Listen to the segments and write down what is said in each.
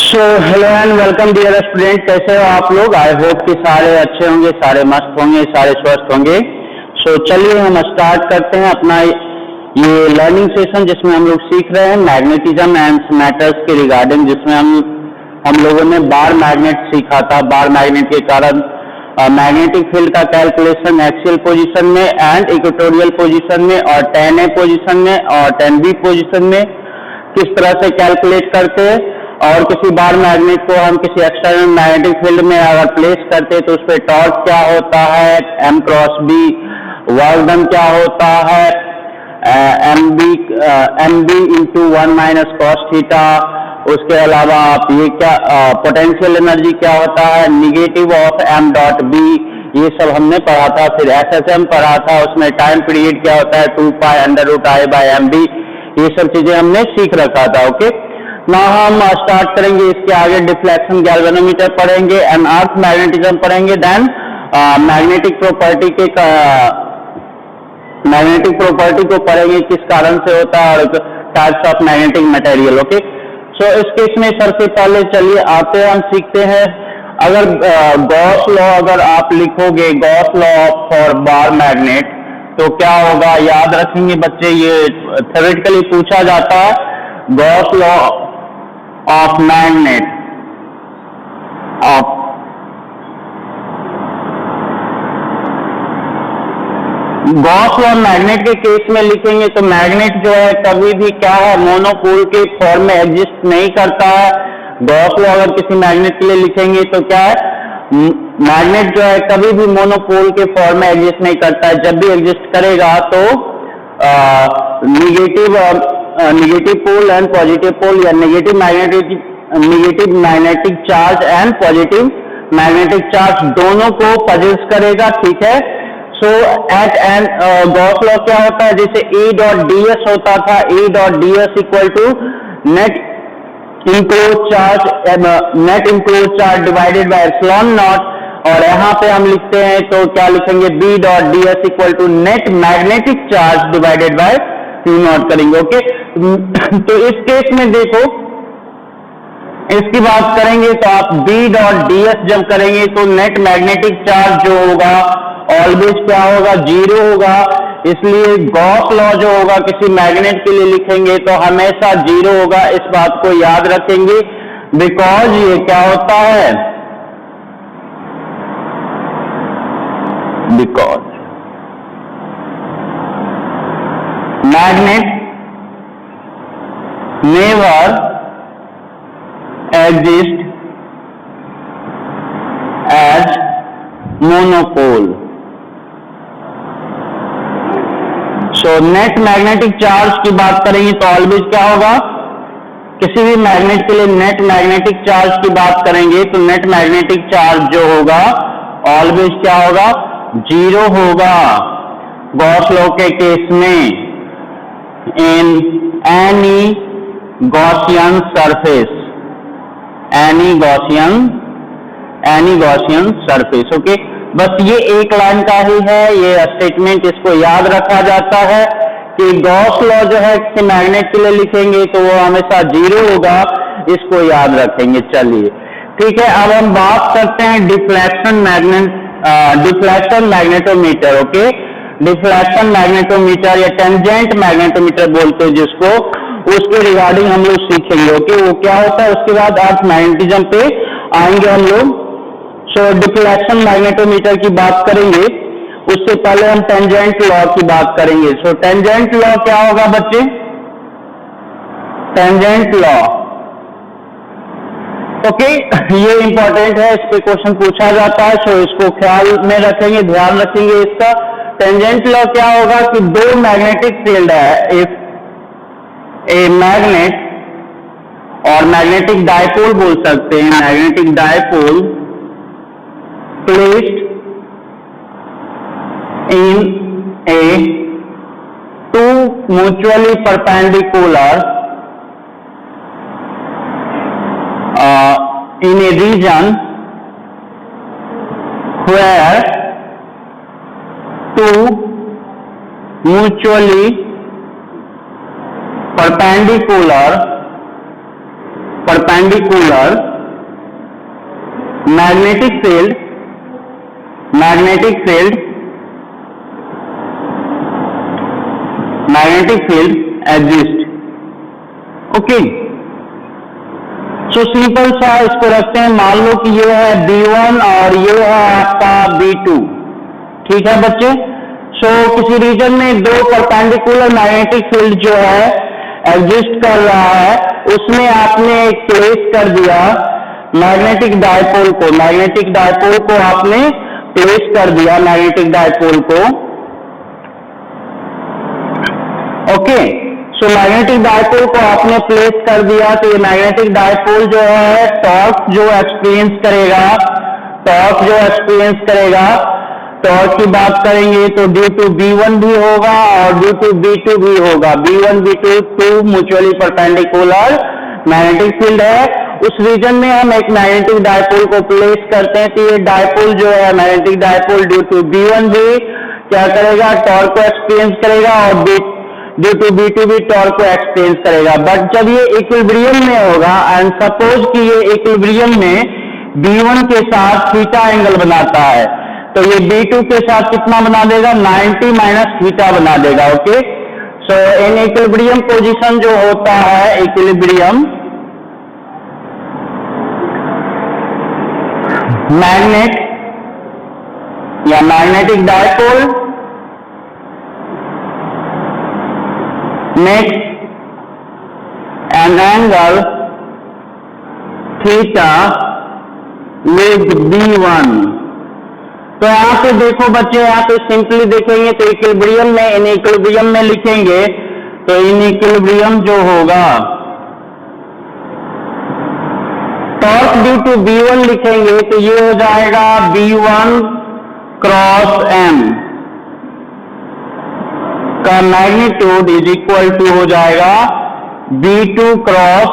So hello and welcome dear student, कैसे हो आप लोग। आई होप कि सारे अच्छे होंगे, सारे मस्त होंगे, सारे स्वस्थ होंगे। चलिए हम स्टार्ट करते हैं अपना ये लर्निंग सेशन, जिसमें हम लोग सीख रहे हैं मैग्नेटिज्म एंड मैटर्स के रिगार्डिंग, जिसमें हम लोगों ने बार मैग्नेट सीखा था। बार मैग्नेट के कारण मैग्नेटिक फील्ड का कैलकुलेशन एक्सियल पोजीशन में एंड इक्वेटोरियल पोजीशन में और 10A पोजीशन में और 10B पोजीशन में किस तरह से कैलकुलेट करते हैं, और किसी बार मैग्नेट को हम किसी एक्सटर्नल मैग्नेटिक फील्ड में अगर प्लेस करते हैं तो उस पर टॉर्क क्या होता है, M cross B, work done क्या होता है, M B into 1 minus cos theta. उसके अलावा आप ये क्या पोटेंशियल एनर्जी क्या होता है, negative of M dot B, ये सब हमने पढ़ा था। फिर SSM पढ़ा था, उसमें टाइम पीरियड क्या होता है 2 pi under root I by MB, ये सब चीजें हमने सीख रखा था। ओके, ना हम स्टार्ट करेंगे इसके आगे डिफ्लेक्शन गैल्वेनोमीटर पढ़ेंगे एंड अर्थ मैग्नेटिज्म पढ़ेंगे। देन मैग्नेटिक प्रॉपर्टी को पढ़ेंगे, किस कारण से होता है, और types of magnetic material. Okay, so इस केस में सबसे पहले चलिए आते हैं, हम सीखते हैं। अगर गॉस लॉ अगर आप लिखोगे, Gauss law for bar magnet, तो क्या होगा, याद रखेंगे बच्चे, ये थ्योरेटिकली पूछा जाता है। Gauss law of magnet Gauss law magnet के केस में लिखेंगे तो मैग्नेट जो है कभी भी क्या है, मोनोपोल के फॉर्म में एग्जिस्ट नहीं करता है। गॉस लॉ अगर किसी मैग्नेट के लिए लिखेंगे तो क्या है, मैग्नेट जो है कभी भी मोनोपोल के फॉर्म में एग्जिस्ट नहीं करता है। जब भी एग्जिस्ट करेगा तो negative pole and positive pole, या negative magnetic charge and positive magnetic charge दोनों को पजेस करेगा। ठीक है, so at an Gauss law क्या होता है, जैसे E डॉट ds होता था, E dot ds equal to net enclose charge divided by epsilon naught, और यहाँ पे हम लिखते हैं तो क्या लिखेंगे, B dot ds equal to net magnetic charge divided by Q naught करेंगे। ओके, तो इस केस में देखो, इसकी बात करेंगे तो आप B डॉट ds जब करेंगे तो नेट मैग्नेटिक चार्ज जो होगा ऑलवेज क्या होगा, 0 होगा। इसलिए गॉस लॉ जो होगा किसी मैग्नेट के लिए लिखेंगे तो हमेशा 0 होगा, इस बात को याद रखेंगे। बिकॉज ये क्या होता है, because magnet never exist as monopole। So net magnetic charge की बात करेंगे तो ऑलवेज क्या होगा, किसी भी मैग्नेट के लिए नेट मैग्नेटिक चार्ज की बात करेंगे तो नेट मैग्नेटिक चार्ज जो होगा ऑलवेज क्या होगा, 0 होगा। गॉस लॉ के केस में in any Gaussian surface, any Gaussian surface. Okay, बस ये एक लाइन का ही है ये स्टेटमेंट, इसको याद रखा जाता है कि गॉस लॉ जो है किसी मैग्नेट के लिए लिखेंगे तो वो हमेशा 0 होगा, इसको याद रखेंगे। चलिए ठीक है, अब हम बात करते हैं deflection magnetometer. Okay, deflection magnetometer या टेंजेंट मैग्नेटोमीटर बोलते हैं जिसको, उसके रिगार्डिंग हम लोग सीखेंगे। ओके, वो क्या होता है, उसके बाद अर्थ मैग्नेटिज्म पे आएंगे हम लोग। सो डिफ्लेक्शन मैग्नेटोमीटर की बात करेंगे, उससे पहले हम टेंजेंट लॉ की बात करेंगे। सो टेंजेंट लॉ क्या होगा बच्चे, टेंजेंट लॉ। ओके, ये इंपॉर्टेंट है, इस पे क्वेश्चन पूछा जाता है, सो इसको ख्याल में रखेंगे, ध्यान रखेंगे इसका। टेंजेंट लॉ क्या होगा कि दो मैग्नेटिक फील्ड है, इफ ए मैग्नेट, और मैग्नेटिक डायपोल बोल सकते हैं, magnetic dipole placed in A two mutually perpendicular in a region where two mutually perpendicular perpendicular magnetic field exist. Okay, so simple सा इसको रखते हैं। मान लो कि ये है B1 और ये है आपका B2, ठीक है बच्चे। सो किसी रीजन में दो परपेंडिकुलर मैग्नेटिक फील्ड जो है एग्जिस्ट कर रहा है, उसमें आपने एक प्लेस कर दिया मैग्नेटिक डायपोल को आपने प्लेस कर दिया मैग्नेटिक डायपोल को। ओके, सो मैग्नेटिक डायपोल को आपने प्लेस कर दिया, तो ये मैग्नेटिक डायपोल जो है टॉर्क जो एक्सपीरियंस करेगा, टॉर्क की बात करेंगे तो ड्यू टू B1 भी होगा और ड्यू टू B2 भी होगा। B1 B2 two mutually perpendicular magnetic field है, उस रीजन में हम एक मैग्नेटिक डायपोल को प्लेस करते हैं, तो ये डायपोल जो है magnetic dipole due to B1 भी क्या करेगा, टॉर्क को एक्सपीरियंस करेगा और ड्यू टू B2 भी टॉर्क को एक्सपीरियंस करेगा। बट जब ये इक्विलिब्रियम में होगा एंड सपोज कि ये इक्विलिब्रियम में B1 के साथ थीटा एंगल बनाता है, तो ये B2 के साथ कितना बना देगा, 90 माइनस थीटा बना देगा। Okay, so in equilibrium position जो होता है, इक्विलिब्रियम मैग्नेट या magnetic dipole makes an angle theta with B1। तो यहां पे देखो बच्चे, यहां पे सिंपली देखेंगे तो इक्विलिब्रियम में, इन इक्विलिब्रियम में लिखेंगे तो इन इक्विलिब्रियम जो होगा टॉर्क ड्यू टू B1 लिखेंगे तो ये हो जाएगा B1 क्रॉस M का मैग्नीट्यूड इज इक्वल टू हो जाएगा B2 क्रॉस,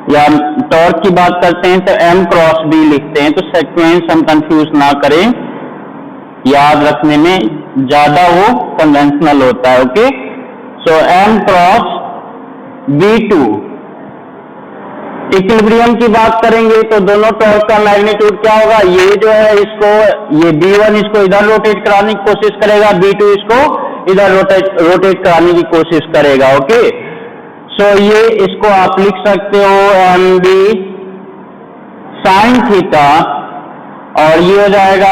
या टॉर्क की बात करते हैं तो M क्रॉस B लिखते हैं, तो सीक्वेंस हम कंफ्यूज ना करें, याद रखने में ज्यादा वो कन्वेंशनल होता है। ओके, सो M क्रॉस B2। इक्विलिब्रियम की बात करेंगे तो दोनों टॉर्क का मैग्नीट्यूड क्या होगा, ये जो है इसको, ये B1 इसको इधर रोटेट कराने की कोशिश करेगा, B2 इसको इधर रोटेट कराने की कोशिश करेगा। ओके, सो ये इसको आप लिख सकते हो MB साइन थीटा, और ये हो जाएगा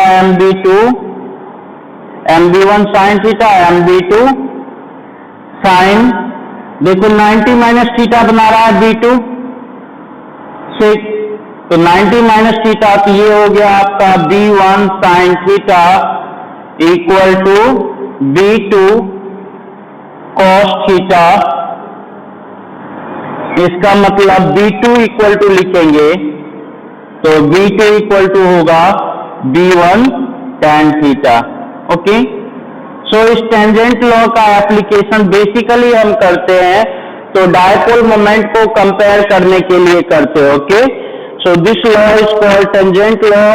MB1 sine theta, MB2 sign, देखो 90 माइनस थीटा बना रहा है B2 से, तो 90 माइनस थीटा, तो ये हो गया आपका B1 sine theta equal to B2 cos theta. इसका मतलब B2 इक्वल टू लिखेंगे तो B2 इक्वल टू होगा B1 tan theta. Okay, so इस टेंजेंट लॉ का एप्लीकेशन बेसिकली हम करते हैं तो डायपोल मोमेंट को कंपेयर करने के लिए करते हैं। Okay, so this law is called tangent law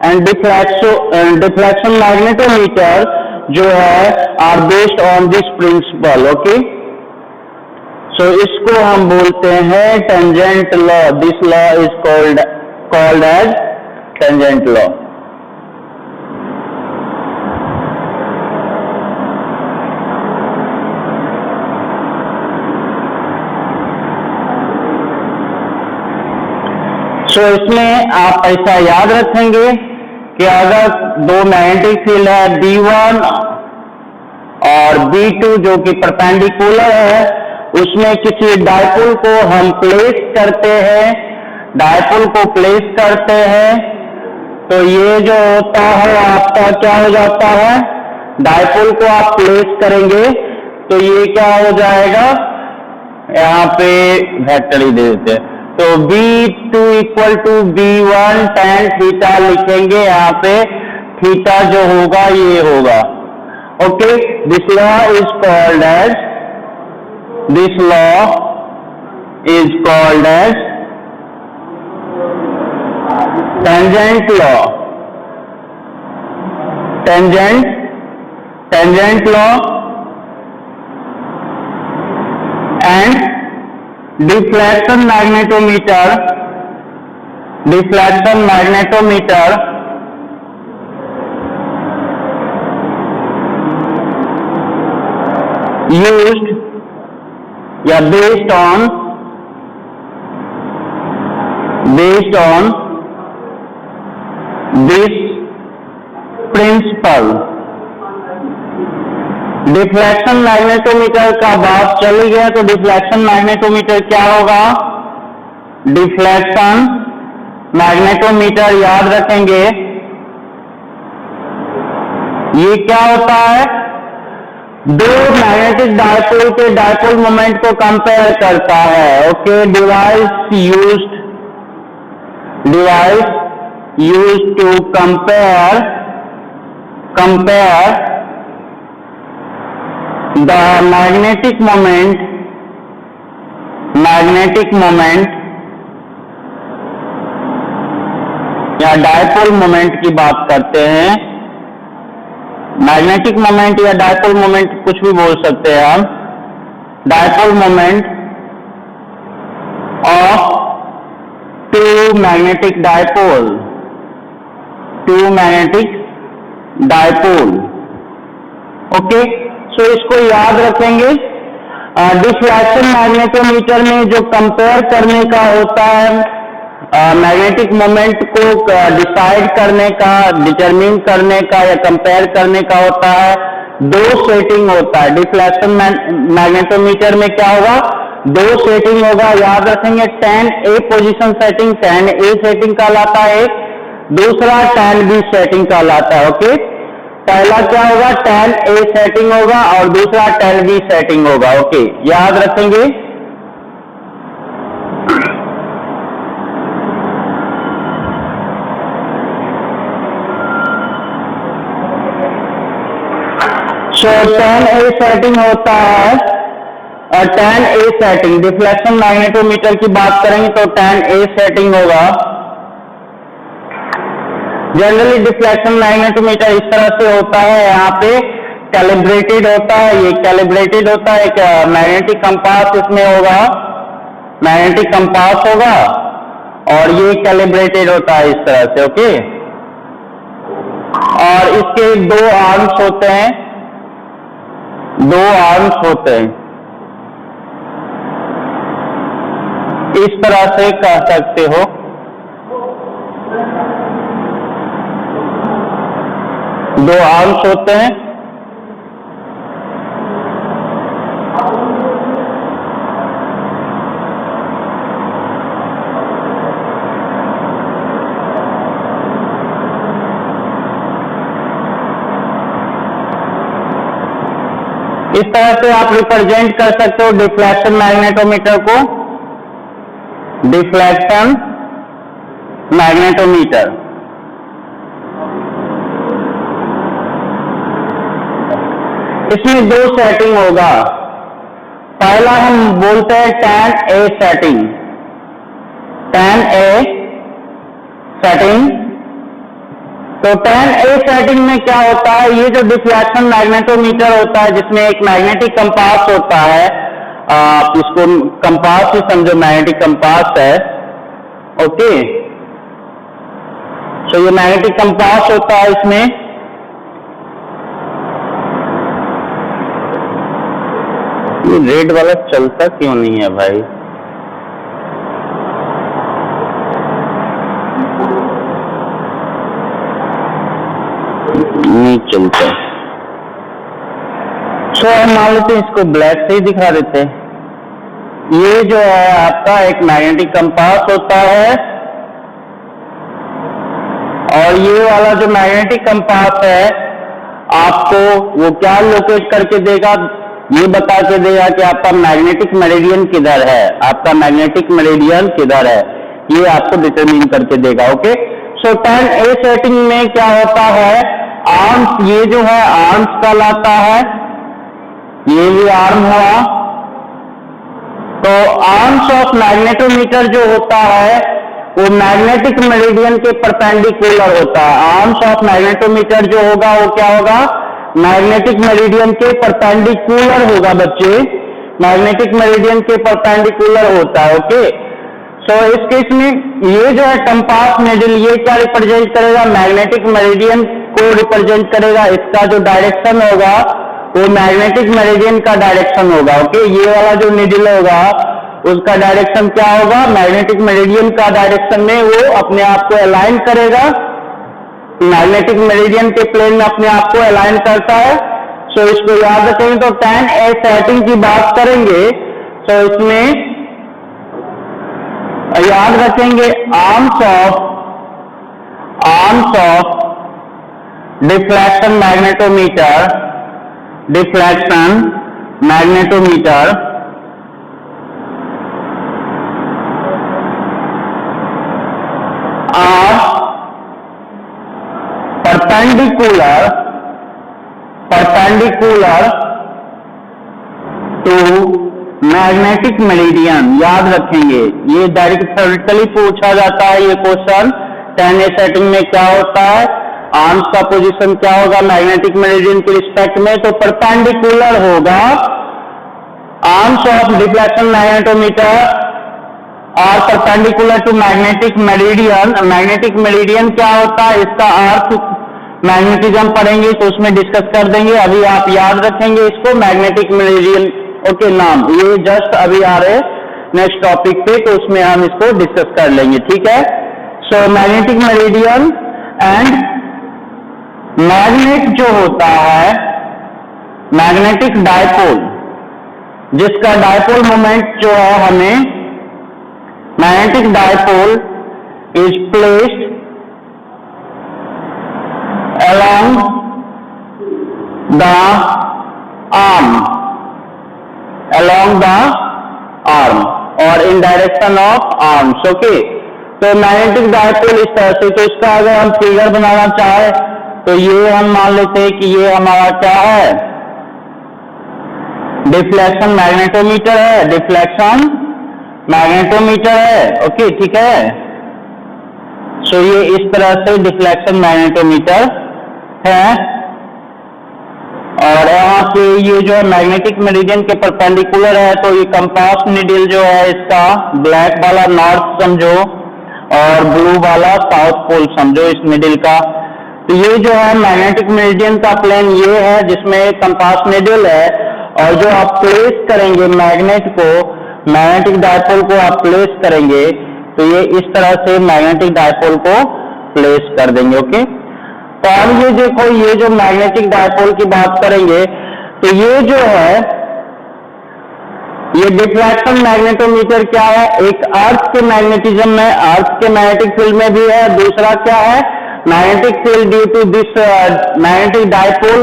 and deflection magnetometer जो है are based on this principle. Okay, so इसको हम बोलते हैं tangent law. This law is called as tangent law. तो इसमें आप ऐसा याद रखेंगे कि अगर दो मैग्नेटिक फील्ड है B1 और B2 जो कि परपेंडिकुलर है, उसमें किसी डायपोल को हम प्लेस करते हैं, तो ये जो होता है आपका क्या हो जाता है, डायपोल को आप प्लेस करेंगे तो ये क्या हो जाएगा, यहाँ पे वेक्टर ही दे देते हैं, तो B2 equal to B1 tan theta लिखेंगे, यहाँ पे थीटा जो होगा ये होगा। Okay, this law is called as tangent law. Tangent law and deflection magnetometer used या based on this principle। Deflection magnetometer का बात चली गया तो डिफ्लेक्शन मैग्नेटोमीटर क्या होगा? डिफ्लेक्शन मैग्नेटोमीटर याद रखेंगे ये क्या होता है? दो मैग्नेटिक डायपोल के डायपोल मोमेंट को कंपेयर करता है। Okay, device used to compare the magnetic moment या डायपोल मोमेंट की बात करते हैं। मैग्नेटिक मोमेंट या डायपोल मोमेंट कुछ भी बोल सकते हैं हम। Dipole moment of two magnetic dipole. Okay, so इसको याद रखेंगे। डिफ्लेक्शन मैग्नेटोमीटर में जो कंपेयर करने का होता है, मैग्नेटिक मोमेंट को डिसाइड करने का, डिटरमिन करने का या कंपेयर करने का होता है, दो सेटिंग होता है। डिफ्लेक्शन मैग्नेटोमीटर में क्या होगा? दो सेटिंग होगा, याद रखेंगे। tan A position setting, tan A setting कहलाता है, दूसरा tan B सेटिंग कहलाता है। ओके, पहला क्या होगा? tan A सेटिंग होगा और दूसरा tan B सेटिंग होगा। ओके, याद रखेंगे। सो tan A सेटिंग होता है और tan A setting, deflection magnetometer की बात करेंगे तो tan A सेटिंग होगा। जनरली डिफ्लेक्शन मैग्नेटोमीटर इस तरह से होता है, यहाँ पे कैलिब्रेटेड होता है, ये कैलिब्रेटेड होता है। एक मैग्नेटिक कंपास इसमें होगा, मैग्नेटिक कंपास होगा और ये कैलिब्रेटेड होता है इस तरह से। ओके, और इसके दो आर्म्स होते हैं, इस तरह से कह सकते हो। दो आर्म्स होते हैं, इस तरह से आप रिप्रेजेंट कर सकते हो डिफ्लेक्शन मैग्नेटोमीटर को। डिफ्लेक्शन मैग्नेटोमीटर इसमें दो सेटिंग होगा। पहला हम बोलते हैं tan A सेटिंग। तो tan A सेटिंग में क्या होता है? ये जो डिफ्लेक्शन मैग्नेटोमीटर होता है जिसमें एक मैग्नेटिक कंपास होता है, आप इसको कंपास ही समझो, मैग्नेटिक कंपास है। ओके, सो ये मैग्नेटिक कंपास होता है। इसमें ये रेड वाला चलता क्यों नहीं है भाई? नहीं चलता। सो हम मान लेते हैं इसको ब्लैक से ही दिखा देते हैं। ये जो है आपका एक मैग्नेटिक कंपास होता है और ये वाला जो मैग्नेटिक कंपास है आपको वो क्या लोकेट करके देगा? ये बता के देगा कि आपका मैग्नेटिक मेरिडियन किधर है, आपका मैग्नेटिक मेरिडियन किधर है, ये आपको डिटरमिन करके देगा। Okay, so tan A setting में क्या होता है? आर्म्स, ये जो है आर्म्स कहलाता है, ये भी आर्म हुआ। तो आर्म्स ऑफ मैग्नेटोमीटर जो होता है वो मैग्नेटिक मेरिडियन के परपेंडिकुलर होता है। आर्म्स ऑफ मैग्नेटोमीटर जो होगा वो क्या होगा? मैग्नेटिक मेरिडियन के परपेंडिकुलर होगा बच्चे। मैग्नेटिक मेरिडियन के परपेंडिकुलर होता है। ओके, सो इस केस में ये जो है कंपास नीडल, ये क्या रिप्रेजेंट करेगा? मैग्नेटिक मेरिडियन को रिप्रेजेंट करेगा। इसका जो डायरेक्शन होगा वो मैग्नेटिक मेरिडियन का डायरेक्शन होगा। ओके, ये वाला जो नीडल होगा उसका डायरेक्शन क्या होगा? मैग्नेटिक मेरिडियन का डायरेक्शन में वो अपने आप को अलाइन करेगा, मैग्नेटिक मेरिडियन के प्लेन में अपने आप को अलाइन करता है। सो इसको याद रखेंगे। तो tan A सेटिंग की बात करेंगे तो इसमें याद रखेंगे arms of deflection magnetometer are perpendicular to magnetic meridian. याद रखेंगे, ये डायरेक्ट थ्योरेटिकली पूछा जाता है ये क्वेश्चन। tan A सेटिंग में क्या होता है? आर्म्स का पोजीशन क्या होगा मैग्नेटिक मेरिडियन के रिस्पेक्ट में? तो परपेंडिकुलर होगा। आर्म्स ऑफ डिफ्लेक्शन मैग्नेटोमीटर और perpendicular to magnetic meridian. Magnetic meridian क्या होता है, इसका अर्थ मैग्नेटिज्म पढ़ेंगे तो उसमें डिस्कस कर देंगे। अभी आप याद रखेंगे इसको, मैग्नेटिक मेरिडियन। ओके, नाम ये जस्ट अभी आ रहे नेक्स्ट टॉपिक पे, तो उसमें हम इसको डिस्कस कर लेंगे। ठीक है, so magnetic meridian and magnet जो होता है मैग्नेटिक डायपोल, जिसका डायपोल मोमेंट जो है हमें magnetic dipole is placed along the arm or in direction of arms। Okay, तो मैग्नेटिक डायपोल इस तरह से, तो इसका अगर हम फिगर बनाना चाहे तो ये हम मान लेते हैं कि ये हमारा क्या है? डिफ्लेक्शन मैग्नेटोमीटर है, डिफ्लेक्शन मैग्नेटोमीटर है। ओके, ठीक है। सो ये इस तरह से डिफ्लेक्शन मैग्नेटोमीटर है और यहाँ पे ये जो है मैग्नेटिक मेरिडियन के परपेंडिकुलर है। तो ये कंपास नीडल जो है इसका ब्लैक वाला नॉर्थ समझो और ब्लू वाला साउथ पोल समझो इस नीडल का। तो ये जो है मैग्नेटिक मेरिडियन का प्लेन ये है जिसमें कंपास नीडल है, और जो आप प्लेस करेंगे मैग्नेटिक डायपोल को आप प्लेस करेंगे तो ये इस तरह से मैग्नेटिक डायपोल को प्लेस कर देंगे। ओके, तो अब ये देखो, ये जो मैग्नेटिक डायपोल की बात करेंगे तो ये जो है ये डिफ्लेक्शन मैग्नेटोमीटर क्या है? एक अर्थ के मैग्नेटिज्म में, अर्थ के मैग्नेटिक फील्ड में भी है। दूसरा क्या है? Magnetic field due to this magnetic dipole,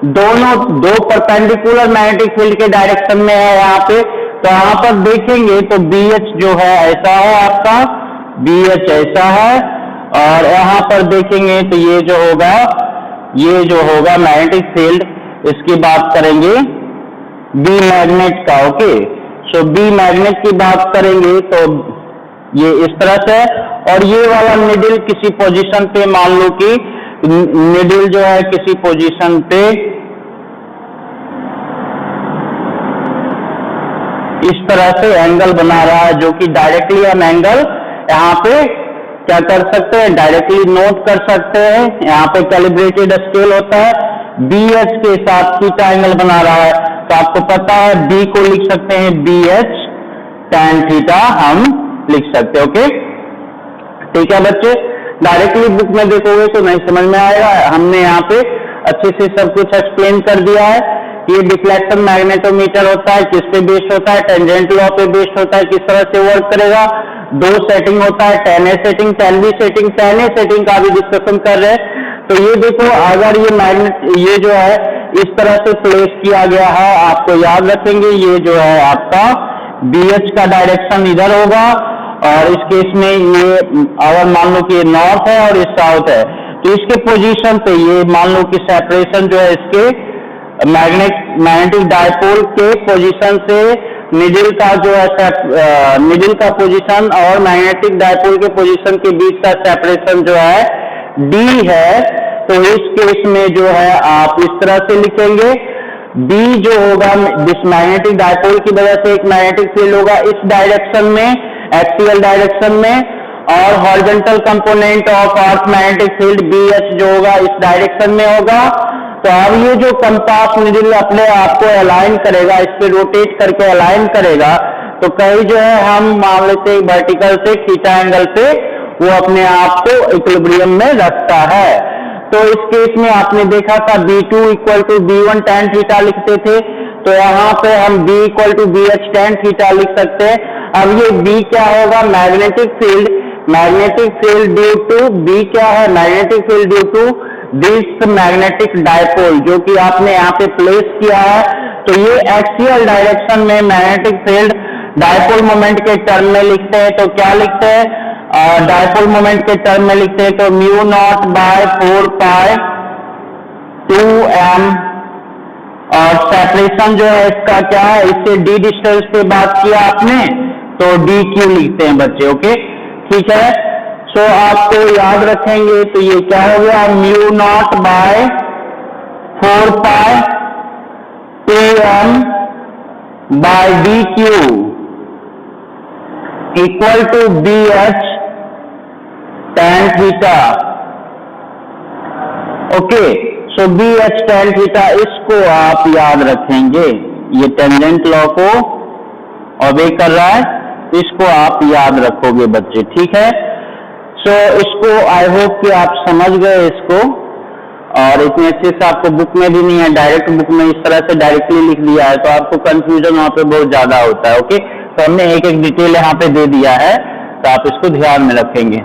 दो परपेंडिकुलर मैग्नेटिक फील्ड के डायरेक्शन में है यहाँ पे। तो यहाँ पर देखेंगे तो BH जो है ऐसा है, आपका BH ऐसा है, और यहाँ पर देखेंगे तो ये जो होगा मैग्नेटिक फील्ड, इसकी बात करेंगे B मैग्नेट का। ओके, सो B मैग्नेट की बात करेंगे तो ये इस तरह से, और ये वाला निडल किसी पोजीशन पे, मान लो कि निडल जो है किसी पोजीशन पे इस तरह से एंगल बना रहा है, जो कि डायरेक्टली हम एंगल यहाँ पे क्या कर सकते हैं? डायरेक्टली नोट कर सकते हैं। यहाँ पे कैलिब्रेटेड स्केल होता है, BH के साथ थीटा एंगल बना रहा है। तो आपको पता है B को लिख सकते हैं BH tan थीटा, हम लिख सकते हैं। ओके, ठीक है बच्चे, डायरेक्टली बुक में देखोगे तो नहीं समझ में आएगा। हमने यहाँ पे अच्छे से सब कुछ एक्सप्लेन कर दिया है। ये डिफ्लेक्शन मैग्नेटोमीटर होता है, किस पे बेस्ड होता है? टेंजेंट लॉ पे बेस्ड होता है। किस तरह से वर्क करेगा? दो सेटिंग होता है, tan A setting, tan B setting. tan A setting का भी डिस्कशन कर रहे हैं। तो ये देखो, अगर ये मैग्नेट ये जो है इस तरह से प्लेस किया गया है, आपको याद रखेंगे ये जो है आपका BH का डायरेक्शन इधर होगा, और इस केस में ये अगर मान लो कि ये नॉर्थ है और ये साउथ है, तो इसके पोजीशन पे ये मान लो कि सेपरेशन जो है इसके मैग्नेटिक डायपोल के पोजीशन से निडल का जो है निडल का पोजीशन और मैग्नेटिक डायपोल के पोजीशन के बीच का सेपरेशन जो है D है। तो इस केस में जो है आप इस तरह से लिखेंगे, बी जो होगा दिस मैग्नेटिक डायपोल की वजह से एक मैग्नेटिक फील्ड होगा इस डायरेक्शन में, एक्सियल डायरेक्शन में, और horizontal component of earth magnetic field B H जो होगा इस डायरेक्शन में होगा। तो अब ये जो कंपास नीडल अपने आप को अलाइन करेगा, इस पे रोटेट करके अलाइन करेगा, तो कहीं जो है हम मान लेते हैं वर्टिकल से थीटा एंगल पे वो अपने आप को इक्विलिब्रियम में रखता है। तो इस केस में आपने देखा था B2 equal to B1 tan theta लिखते थे, तो यहाँ पे हम B equal to BH tan theta लिख सकते हैं। अब ये B क्या होगा, magnetic field, magnetic field due to B क्या है, magnetic field due to this magnetic dipole जो कि आपने यहाँ पे प्लेस किया है। तो ये एक्सियल डायरेक्शन में मैग्नेटिक फील्ड डायपोल मोमेंट के टर्म में लिखते हैं, तो क्या लिखते हैं, डायपोल मोमेंट के टर्म में लिखते हैं तो mu naught by 4 pi 2m, और सेपरेशन जो है इसका क्या है, इससे डी डिस्टेंस पे बात किया आपने तो डी क्यू लिखते हैं बच्चे। ओके ठीक है, सो आपको याद रखेंगे तो ये क्या हो गया, mu naught by 4 pi 2m by D cube equal to BH tan theta. Okay, so BH tan theta इसको आप याद रखेंगे, ये टेंजेंट लॉ को ओबे कर रहा है, इसको आप याद रखोगे बच्चे, ठीक है। सो इसको आई होप कि आप समझ गए इसको, और इतने अच्छे से आपको बुक में भी नहीं है, डायरेक्ट बुक में इस तरह से डायरेक्टली लिख दिया है तो आपको कंफ्यूजन वहां पे बहुत ज्यादा होता है। ओके, तो हमने एक एक डिटेल यहाँ पे दे दिया है तो आप इसको ध्यान में रखेंगे।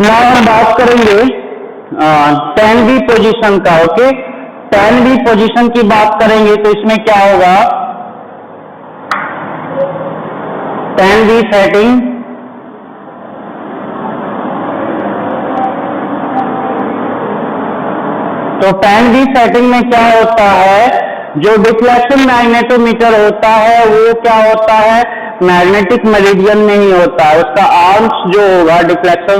now हम बात करेंगे tan V पोजीशन का। ओके, tan V पोजीशन की बात करेंगे तो इसमें क्या होगा, tan V सेटिंग, तो tan V सेटिंग में क्या होता है, जो डिफ्लेक्शन मैग्नेटोमीटर होता है वो क्या होता है, मैग्नेटिक मेरिडियन में ही होता है, उसका आर्म्स जो होगा डिफ्लेक्शन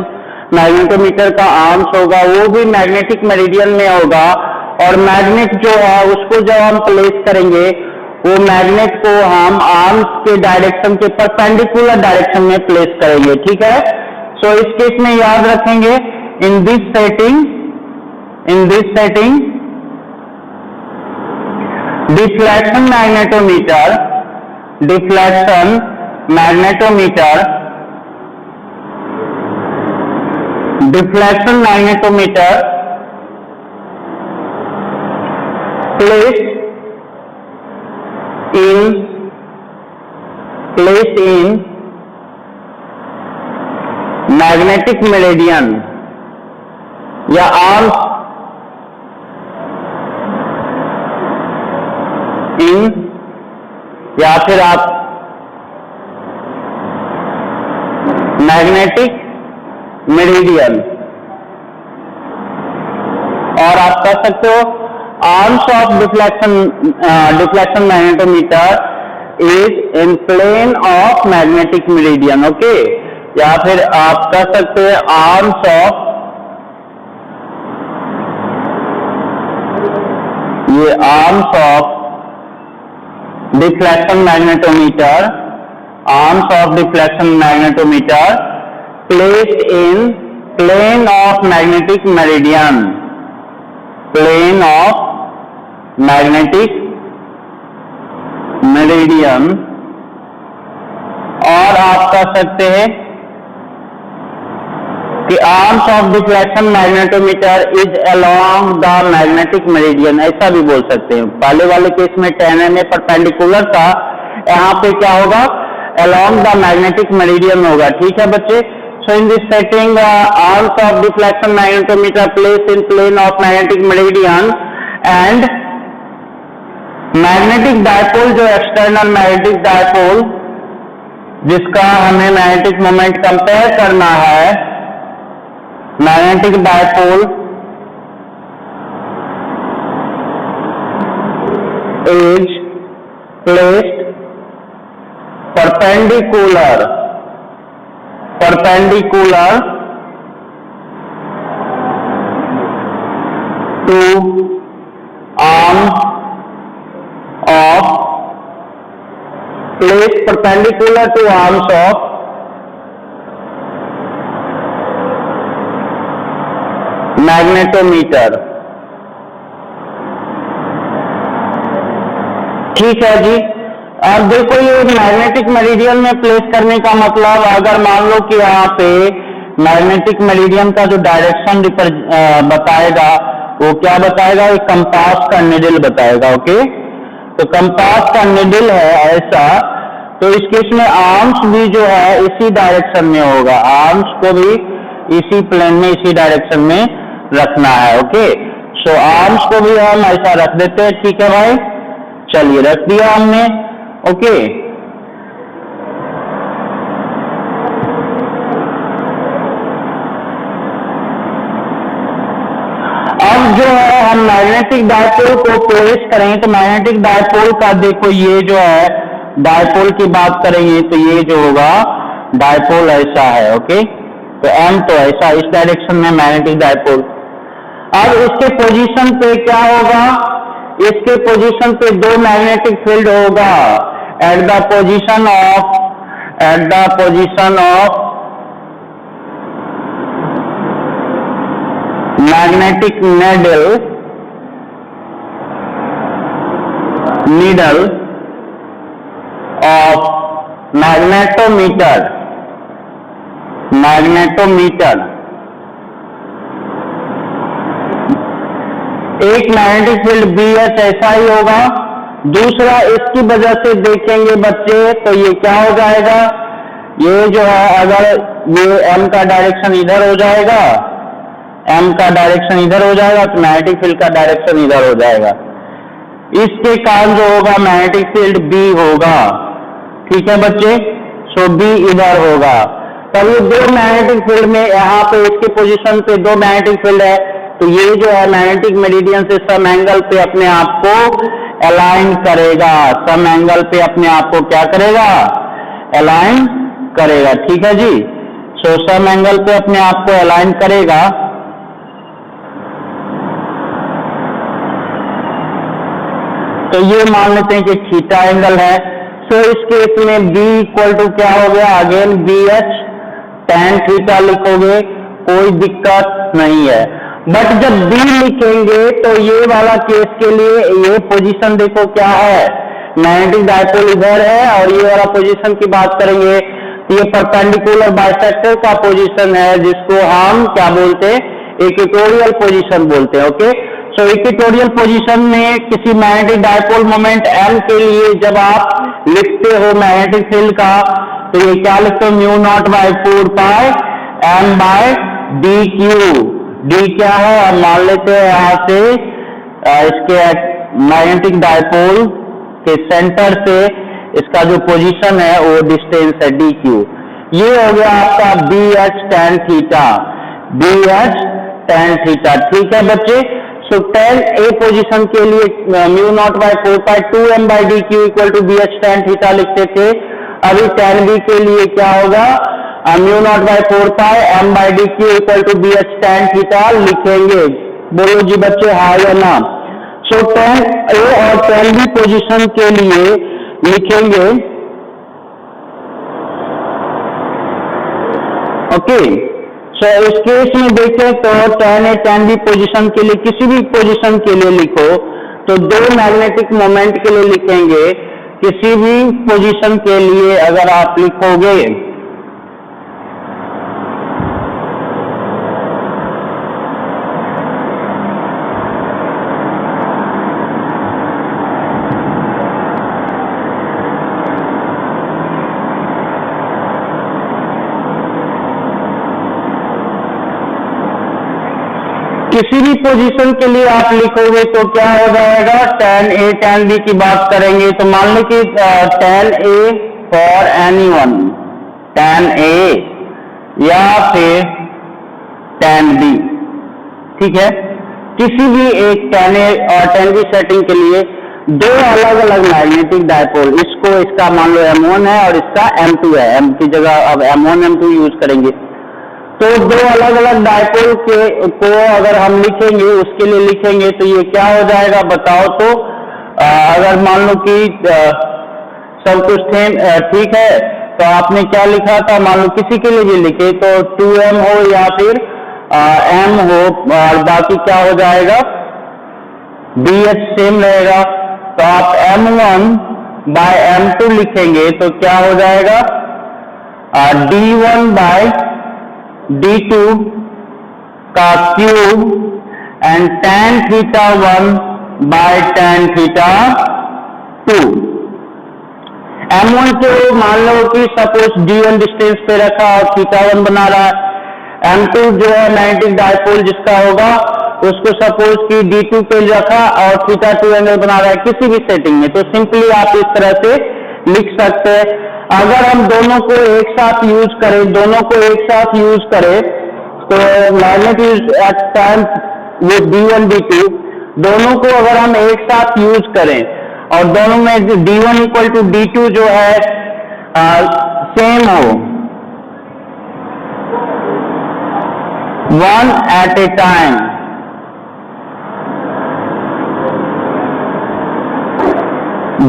मैग्नेटोमीटर का आर्म्स होगा वो भी मैग्नेटिक मेरिडियन में होगा, और मैग्नेट जो है उसको जब हम प्लेस करेंगे वो मैग्नेट को हम आर्म्स के डायरेक्शन के परपेंडिकुलर डायरेक्शन में प्लेस करेंगे, ठीक है। सो इस केस में याद रखेंगे इन this setting deflection magnetometer placed in magnetic meridian या arms in, या फिर आप मैग्नेटिक मेरिडियन, और आप कह सकते हो arms of deflection magnetometer is in plane of magnetic meridian. Okay, या फिर आप कह सकते हैं आर्म्स ऑफ, ये arms of deflection magnetometer, arms of deflection magnetometer placed in plane of magnetic meridian, plane of magnetic meridian, और आप कह सकते हैं कि arms of deflection magnetometer is along the magnetic meridian, ऐसा भी बोल सकते हैं। पहले वाले केस में tan में परपेंडिकुलर था, यहाँ पे क्या होगा, अलोंग द मैग्नेटिक मेरिडियन होगा, ठीक है बच्चे। So in this setting arms of deflection magnetometer place in plane of magnetic meridian and magnetic dipole, जो एक्सटर्नल मैग्नेटिक डायपोल जिसका हमें मैग्नेटिक मोमेंट कंपेयर करना है, magnetic dipole is placed perpendicular to arm of placed perpendicular to arms of magnetometer। ठीक है जी। अब देखो ये मैग्नेटिक मेरिडियन में प्लेस करने का मतलब, अगर मान लो कि यहाँ पे मैग्नेटिक मेरिडियन का जो डायरेक्शन बताएगा वो क्या बताएगा, एक कंपास का निडल बताएगा। ओके, तो कंपास का निडल है ऐसा, तो इस केस में आर्म्स भी जो है इसी डायरेक्शन में होगा, आर्म्स को भी इसी प्लेन में इसी डायरेक्शन में रखना है। ओके, सो आर्म्स को भी हम ऐसा रख देते हैं। ठीक है भाई, चलिए रख दिया हमने। ओके, अब जो है हम मैग्नेटिक डायपोल को प्लेस करेंगे, तो मैग्नेटिक डायपोल का देखो ये जो है डायपोल की बात करेंगे तो ये जो होगा डायपोल ऐसा है। ओके, तो एम तो ऐसा इस डायरेक्शन में मैग्नेटिक डायपोल। अब इसके पोजीशन पे क्या होगा, इसके पोजीशन पे दो मैग्नेटिक फील्ड होगा at the position of magnetic needle of magnetometer। एक मैग्नेटिक फील्ड BH ऐसा ही होगा, दूसरा इसकी वजह से देखेंगे बच्चे तो ये क्या हो जाएगा, ये जो है अगर ये M का डायरेक्शन इधर हो जाएगा, M का डायरेक्शन इधर हो जाएगा तो मैग्नेटिक फील्ड का डायरेक्शन इधर हो जाएगा। इसके कारण जो होगा मैग्नेटिक फील्ड B होगा। ठीक है बच्चे, सो B इधर होगा। तब ये दो मैग्नेटिक फील्ड में यहाँ पे इसके पोजीशन पे दो मैग्नेटिक फील्ड है, तो ये जो है मैग्नेटिक मेरिडियन से सम एंगल पे अपने आप को अलाइन करेगा, सम एंगल पे अपने आप को क्या करेगा, अलाइन करेगा। ठीक है जी, सो सम एंगल पे अपने आप को अलाइन करेगा। तो ये मान लेते हैं कि थीटा एंगल है। सो इस केस में B इक्वल टू क्या हो गया, अगेन BH tan थीटा लिखोगे, कोई दिक्कत नहीं है। बट जब B लिखेंगे तो ये वाला केस के लिए ये पोजीशन देखो क्या है, मैग्नेटिक डायपोल इधर है और ये वाला पोजीशन की बात करेंगे तो ये परपेंडिकुलर बाइसेक्टर का पोजीशन है, जिसको हम क्या बोलते हैं, इक्वेटोरियल पोजीशन बोलते हैं। ओके, सो इक्वेटोरियल पोजीशन में किसी मैग्नेटिक डायपोल मोमेंट M के लिए जब आप लिखते हो मैग्नेटिक फील्ड का, तो ये क्या लिखते हो, mu naught by 4 pi M by D cube. D क्या है, हम मान लेते हैं यहाँ से इसके मैग्नेटिक डायपोल के सेंटर से इसका जो पोजीशन है वो डिस्टेंस है डी क्यू। ये हो गया आपका BH tan theta, BH tan theta. ठीक है बच्चे, सो tan A पोजीशन के लिए mu naught by 4 pi 2M by D cube equal to BH tan theta लिखते थे। अभी tan B के लिए क्या होगा, mu naught by 4 pi M by D cube equal to BH tan theta लिखेंगे। बोलो जी बच्चे हाँ या ना। सो tan A और tan B पोजीशन के लिए लिखेंगे। ओके, सो इस केस में देखें तो tan A tan B position के लिए, किसी भी पोजीशन के लिए लिखो तो दो मैग्नेटिक मोमेंट के लिए लिखेंगे। किसी भी पोजीशन के लिए अगर आप लिखोगे किसी भी पोजीशन के लिए आप लिखोगे तो क्या हो जाएगा, tan A tan B की बात करेंगे तो मान लो कि tan A for anyone, tan A या फिर tan B, ठीक है। किसी भी एक tan A और tan B सेटिंग के लिए दो अलग अलग मैग्नेटिक डायपोल, इसको इसका मान लो M1 है और इसका M2 है, M की जगह अब M1 M2 यूज करेंगे। तो दो अलग अलग डायपोल को अगर हम लिखेंगे, उसके लिए लिखेंगे तो ये क्या हो जाएगा बताओ तो। अगर मान लो कि सब कुछ ठीक है तो आपने क्या लिखा था, मान लो किसी के लिए ये लिखे तो 2m हो या फिर m हो, और बाकी क्या हो जाएगा BH सेम रहेगा। तो आप M1 बाय M2 लिखेंगे तो क्या हो जाएगा D1 बाय D2 का cube and tan theta 1 by tan theta 2। M1 को मान लो कि सपोज D1 डिस्टेंस पे रखा और थीटा 1 बना रहा है। M2 जो है मैग्नेटिक डायपोल जिसका होगा उसको सपोज कि D2 पे रखा और थीटा 2 एंगल बना रहा है किसी भी सेटिंग में, तो सिंपली आप इस तरह से लिख सकते हैं। अगर हम दोनों को एक साथ यूज करें, तो मैग्नेट एट टाइम वो D1 D2 दोनों को अगर हम एक साथ यूज करें और दोनों में D1 इक्वल टू D2 जो है सेम हो, one at a time,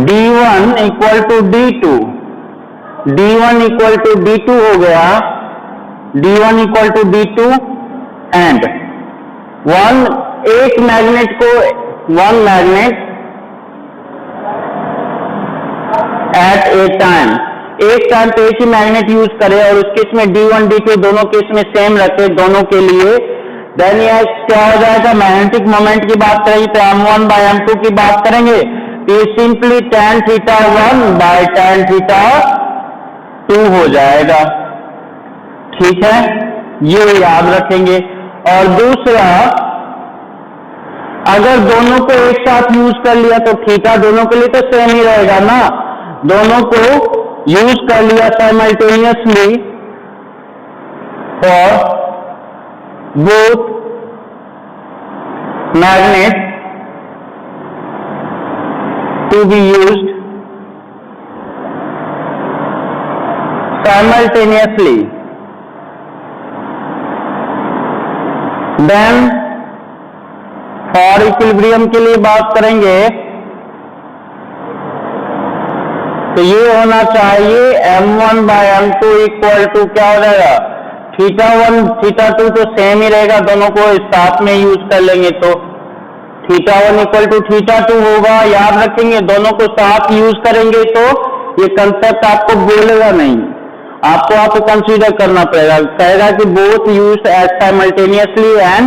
D1 equal to D2, D1 equal to D2 हो गया, D1 equal to D2 and एक मैग्नेट को one magnet at a time, एक टाइम पे एक ही मैग्नेट यूज करें और उस केस में D1 D2 दोनों केस में सेम रखे दोनों के लिए, देन यह क्या हो जाएगा, मैग्नेटिक मोमेंट की बात करेंगे तो M1 बाय M2 की बात करेंगे तो ये simply tan theta 1 by tan theta 2 हो जाएगा, ठीक है, ये याद रखेंगे। और दूसरा, अगर दोनों को एक साथ यूज कर लिया तो थीटा दोनों के लिए तो सेम ही रहेगा ना, दोनों को यूज कर लिया simultaneously for both magnet to be used simultaneously, then for equilibrium के लिए बात करेंगे तो ये होना चाहिए M1 bye M2 equal to क्या हो जाएगा, थीटा 1 थीटा 2 तो सेम ही रहेगा, दोनों को साथ में यूज कर लेंगे तो थीटा 1 इक्वल टू थीटा 2 होगा, याद रखेंगे। दोनों को साथ यूज करेंगे तो ये कंसेप्ट आपको बोलेगा नहीं, आपको कंसीडर करना पड़ेगा, कहेगा कि both used as simultaneously and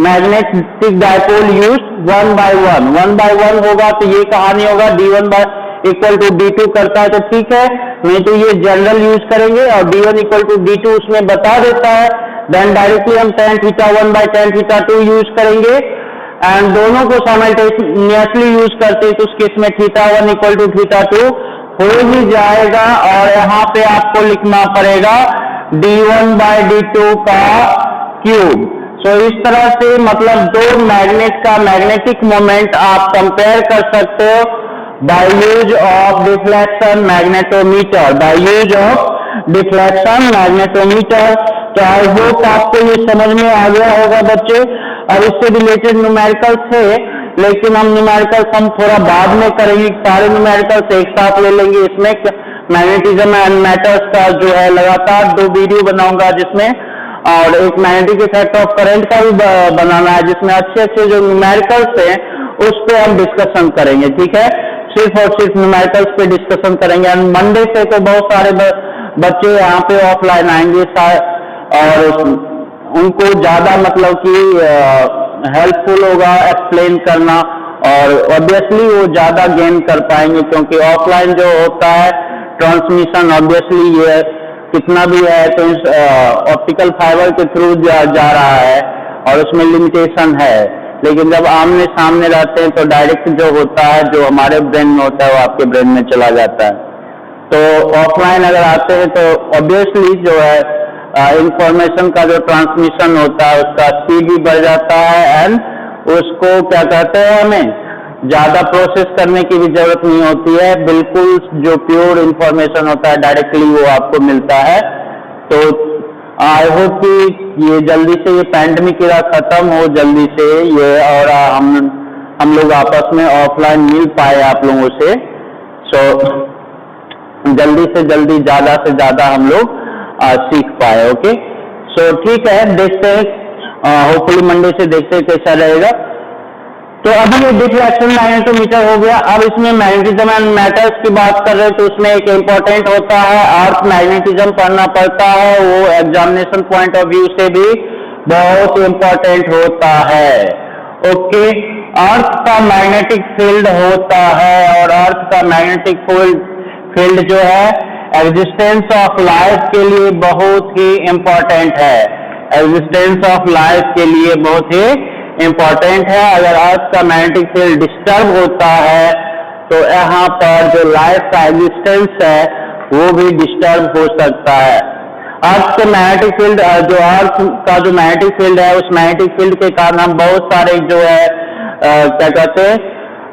magnetic dipole used 1 by 1 होगा तो ये कहानी होगा D1 y equal to D2 करता है तो ठीक है, नहीं तो ये जनरल यूज करेंगे और D1 इक्वल टू D2 उसमें बता देता है, देन डायरेक्टली हम tan theta 1 by tan theta 2 use करेंगे एंड दोनों को साइमल्टेनियसली यूज करते हैं तो उस केस में थीटा 1 इक्वल टू थीटा 2 हो ही जाएगा। और यहाँ पे आपको लिखना पड़ेगा D1 बाय D2 का क्यूब। तो इस तरह से मतलब दो मैग्नेट का मैग्नेटिक मोमेंट आप कंपेयर कर सकते हो by use of deflection magnetometer, तो आई होप आपको ये समझ में आ गया होगा बच्चे। और इससे रिलेटेड न्यूमेरिकल्स है, लेकिन हम न्यूमेरिकल्स हम थोड़ा बाद में करेंगे, सारे न्यूमेरिकल्स एक साथ ले लेंगे। इसमें मैग्नेटिज्म एंड मैटर्स का जो है लगातार 2 वीडियो बनाऊंगा जिसमें, और एक मैग्नेटिक इफेक्ट ऑफ करंट का भी बनाना है जिसमें अच्छे जो न्यूमेरिकल्स हैं उस पर हम डिस्कशन करेंगे, ठीक है, सिर्फ और सिर्फ न्यूमेरिकल्स पे डिस्कशन करेंगे। एंड मंडे से तो बहुत सारे बच्चे यहाँ पे ऑफलाइन आएंगे और उनको ज्यादा मतलब कि हेल्पफुल होगा एक्सप्लेन करना और ऑब्वियसली वो ज्यादा गेन कर पाएंगे, क्योंकि ऑफलाइन जो होता है ट्रांसमिशन ऑब्वियसली ये कितना भी है तो ऑप्टिकल फाइबर के थ्रू जा रहा है और उसमें लिमिटेशन है, लेकिन जब आमने सामने रहते हैं तो डायरेक्ट जो होता है जो हमारे ब्रेन में होता है वो आपके ब्रेन में चला जाता है। तो ऑफलाइन अगर आते हैं तो ऑब्वियसली जो है इंफॉर्मेशन का जो ट्रांसमिशन होता है उसका स्पीड भी बढ़ जाता है एंड उसको क्या कहते हैं, हमें ज़्यादा प्रोसेस करने की भी जरूरत नहीं होती है, बिल्कुल जो प्योर इंफॉर्मेशन होता है डायरेक्टली वो आपको मिलता है। तो आई होप कि ये जल्दी से ये पैंडेमिक इरा खत्म हो जल्दी से ये, और हम लोग आपस में ऑफलाइन मिल पाए आप लोगों से। सो जल्दी से जल्दी ज़्यादा से ज़्यादा हम लोग सीख पाए। ओके, सो ठीक है, देखते हैं, होपफुली मंडे से देखते हैं कैसा रहेगा। तो अभी ये डिफ्लेक्शन मैग्नेटोमीटर हो गया। अब इसमें मैग्नेटिज्म एंड मैटर्स की बात कर रहे हैं तो उसमें एक इम्पोर्टेंट होता है अर्थ मैग्नेटिज्म पढ़ना पड़ता है, वो एग्जामिनेशन पॉइंट ऑफ व्यू से भी बहुत इम्पोर्टेंट होता है। ओके, अर्थ का मैग्नेटिक फील्ड होता है और अर्थ का मैग्नेटिक फील्ड जो है एग्जिस्टेंस ऑफ लाइफ के लिए बहुत ही इम्पोर्टेंट है, एग्जिस्टेंस ऑफ लाइफ के लिए बहुत ही इम्पोर्टेंट है। अगर अर्थ का मैग्नेटिक फील्ड डिस्टर्ब होता है तो यहाँ पर जो लाइफ का एग्जिस्टेंस है वो भी डिस्टर्ब हो सकता है। अर्थ के मैग्नेटिक फील्ड जो अर्थ का जो मैग्नेटिक फील्ड है उस मैग्नेटिक फील्ड के कारण हम बहुत सारे जो है क्या कहते हैं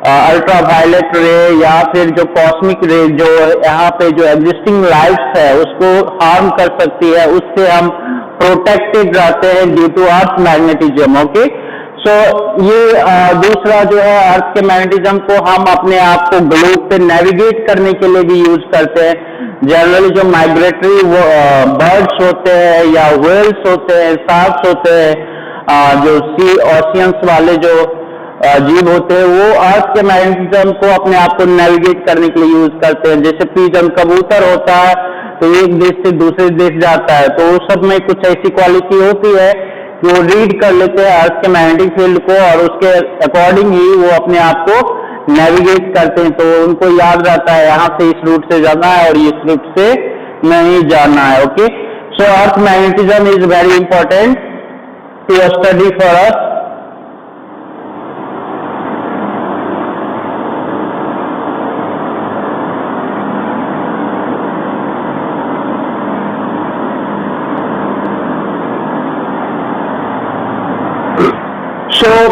अल्ट्रावायलेट रे या फिर जो कॉस्मिक रे जो यहाँ पे जो एग्जिस्टिंग लाइफ है उसको हार्म कर सकती है, उससे हम प्रोटेक्टेड रहते हैं due to earth magnetism. Okay, so ये दूसरा जो है अर्थ के मैग्नेटिज्म को हम अपने आप को ग्लोब पे नेविगेट करने के लिए भी यूज करते हैं। जनरली जो माइग्रेटरी बर्ड्स होते हैं या व्हेल्स होते हैं, शार्क्स होते हैं, जो सी ओशियंस वाले जो जीव होते हैं वो अर्थ के मैग्नेटिज्म को अपने आप को नेविगेट करने के लिए यूज करते हैं। जैसे पिजन कबूतर होता है तो एक देश से दूसरे देश जाता है तो सब में कुछ ऐसी क्वालिटी होती है वो रीड कर लेते हैं अर्थ के मैग्नेटिक फील्ड को और उसके अकॉर्डिंग ही वो अपने आप को नेविगेट करते हैं। तो उनको याद रहता है यहाँ से इस रूट से जाना है और इस रूट से नहीं जाना है। Okay, so earth magnetism is very important to study for us.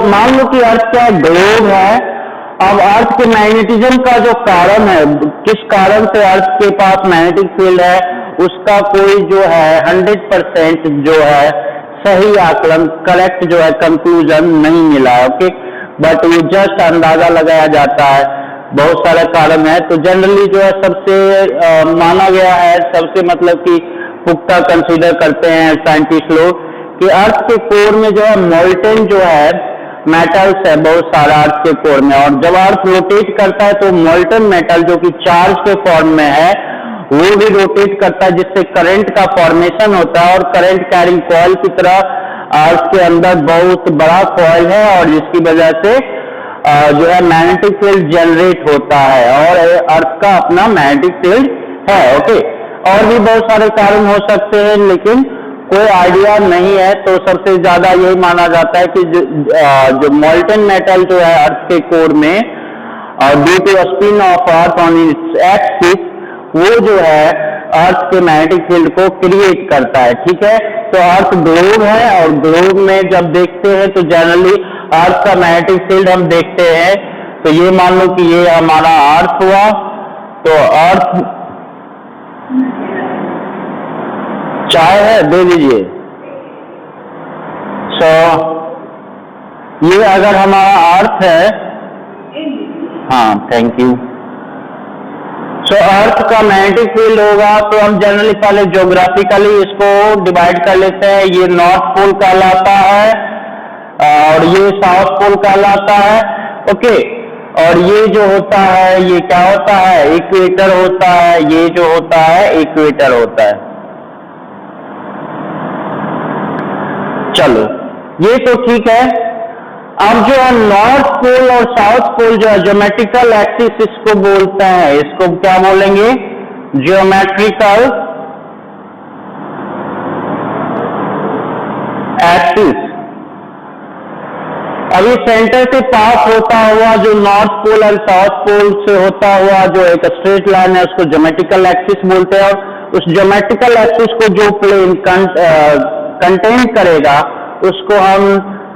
मान लो कि अर्थ का ग्लोब है। अब अर्थ के मैग्नेटिज्म का जो कारण है, किस कारण से अर्थ के पास मैग्नेटिक फील्ड है, उसका कोई जो है 100% जो है सही आकलन, करेक्ट जो है कंक्लूजन नहीं मिला है। ओके, बट ये जस्ट अंदाजा लगाया जाता है, बहुत सारे कारण है। तो जनरली जो है सबसे माना गया है, सबसे मतलब कि पुख्ता कंसीडर करते हैं साइंटिस्ट लोग कि अर्थ के कोर में जो है मोल्टेन जो है मेटल्स है बहुत सारा अर्थ के कोर में, और जब अर्थ रोटेट करता है तो मोल्टन मेटल जो कि चार्ज के फॉर्म में है वो भी रोटेट करता है जिससे करंट का फॉर्मेशन होता है और करंट कैरिंग कॉइल की तरह अर्थ के अंदर बहुत बड़ा कॉइल है और जिसकी वजह से जो है मैग्नेटिक फील्ड जनरेट होता है और अर्थ का अपना मैग्नेटिक फील्ड है। ओके, और भी बहुत सारे कारण हो सकते हैं लेकिन कोई आइडिया नहीं है। तो सबसे ज्यादा यही माना जाता है कि जो मोल्टन मेटल जो है अर्थ के कोर में due to spin of earth on its axis वो जो है अर्थ के मैग्नेटिक फील्ड को क्रिएट करता है। ठीक है, तो अर्थ ग्लोब है और ग्लोब में जब देखते हैं तो जनरली अर्थ का मैग्नेटिक फील्ड हम देखते हैं। तो ये मान लो कि ये हमारा अर्थ हुआ, तो अर्थ चाय है दे दीजिए। सो ये अगर हमारा अर्थ है, हाँ थैंक यू। सो अर्थ का मैग्नेटिक फील्ड होगा तो हम जनरली पहले ज्योग्राफिकली इसको डिवाइड कर लेते हैं। ये नॉर्थ पोल कहलाता है और ये साउथ पोल कहलाता है। ओके, और ये जो होता है ये क्या होता है, इक्वेटर होता है। ये जो होता है इक्वेटर होता है। चलो ये तो ठीक है। अब जो है नॉर्थ पोल और साउथ पोल जो है ज्योमेट्रिकल एक्सिस इसको बोलते हैं, इसको क्या बोलेंगे, ज्योमेट्रिकल एक्सिस। अभी सेंटर से पास होता हुआ जो नॉर्थ पोल और साउथ पोल से होता हुआ जो एक स्ट्रेट लाइन है उसको ज्योमेट्रिकल एक्सिस बोलते हैं, और उस ज्योमेट्रिकल एक्सिस को जो प्लेन कंटेन करेगा उसको हम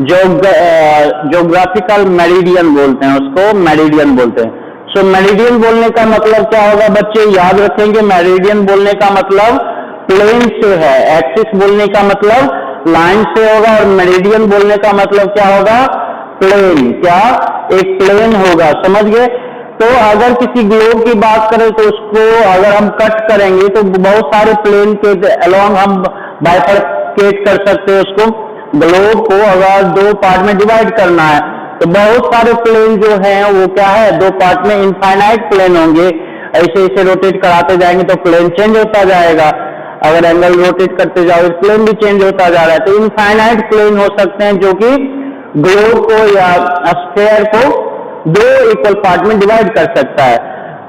ज्योग्राफिकल मेरिडियन बोलते हैं, उसको मेरिडियन बोलते हैं। सो मेरिडियन बोलने का मतलब क्या होगा बच्चे, याद रखेंगे, मेरिडियन बोलने का मतलब प्लेन से है, एक्सिस बोलने का मतलब लाइन से होगा, और मेरिडियन बोलने का मतलब क्या होगा, प्लेन, क्या एक प्लेन होगा, समझ गए। तो अगर किसी ग्लोब की बात करें तो उसको अगर हम कट करेंगे तो बहुत सारे प्लेन के अलोंग हम बाइफरकेट कर सकते हैं उसको। ग्लोब को अगर दो पार्ट में डिवाइड करना है तो बहुत सारे प्लेन जो हैं वो क्या है, दो पार्ट में इनफाइनाइट प्लेन होंगे, ऐसे ऐसे रोटेट कराते जाएंगे तो प्लेन चेंज होता जाएगा, अगर एंगल रोटेट करते जाओ प्लेन भी चेंज होता जा रहा है। तो इनफाइनाइट प्लेन हो सकते हैं जो कि ग्लोब को या स्फीयर को दो इक्वल पार्ट में डिवाइड कर सकता है।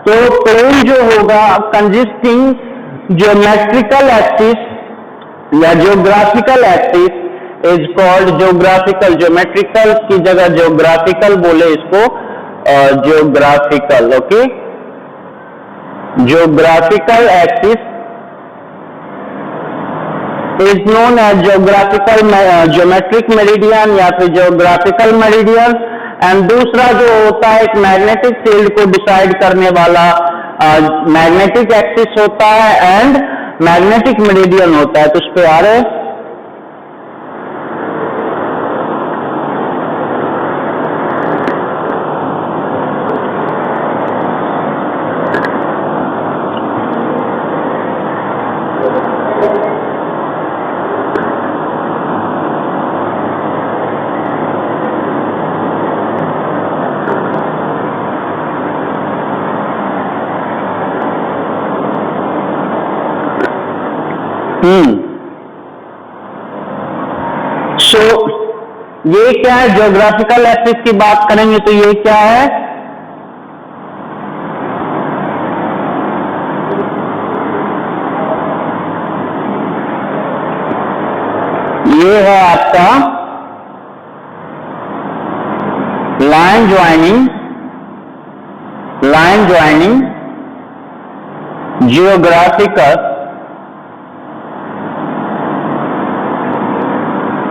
तो प्लेन जो होगा कंसिस्टिंग ज्योमेट्रिकल एक्सिस या geographical axis is called geographical, geometrical की जगह ज्योग्राफिकल बोले इसको, geographical, okay. Geographical axis is known as geographical geometric meridian या फिर geographical meridian। एंड दूसरा जो होता है एक मैग्नेटिक फील्ड को डिसाइड करने वाला मैग्नेटिक एक्सिस होता है एंड मैग्नेटिक मेरिडियन होता है। तो उस पे आ रहे हैं ये क्या है, ज्योग्राफिकल एक्सिस की बात करेंगे तो ये क्या है, ये है आपका line joining geographical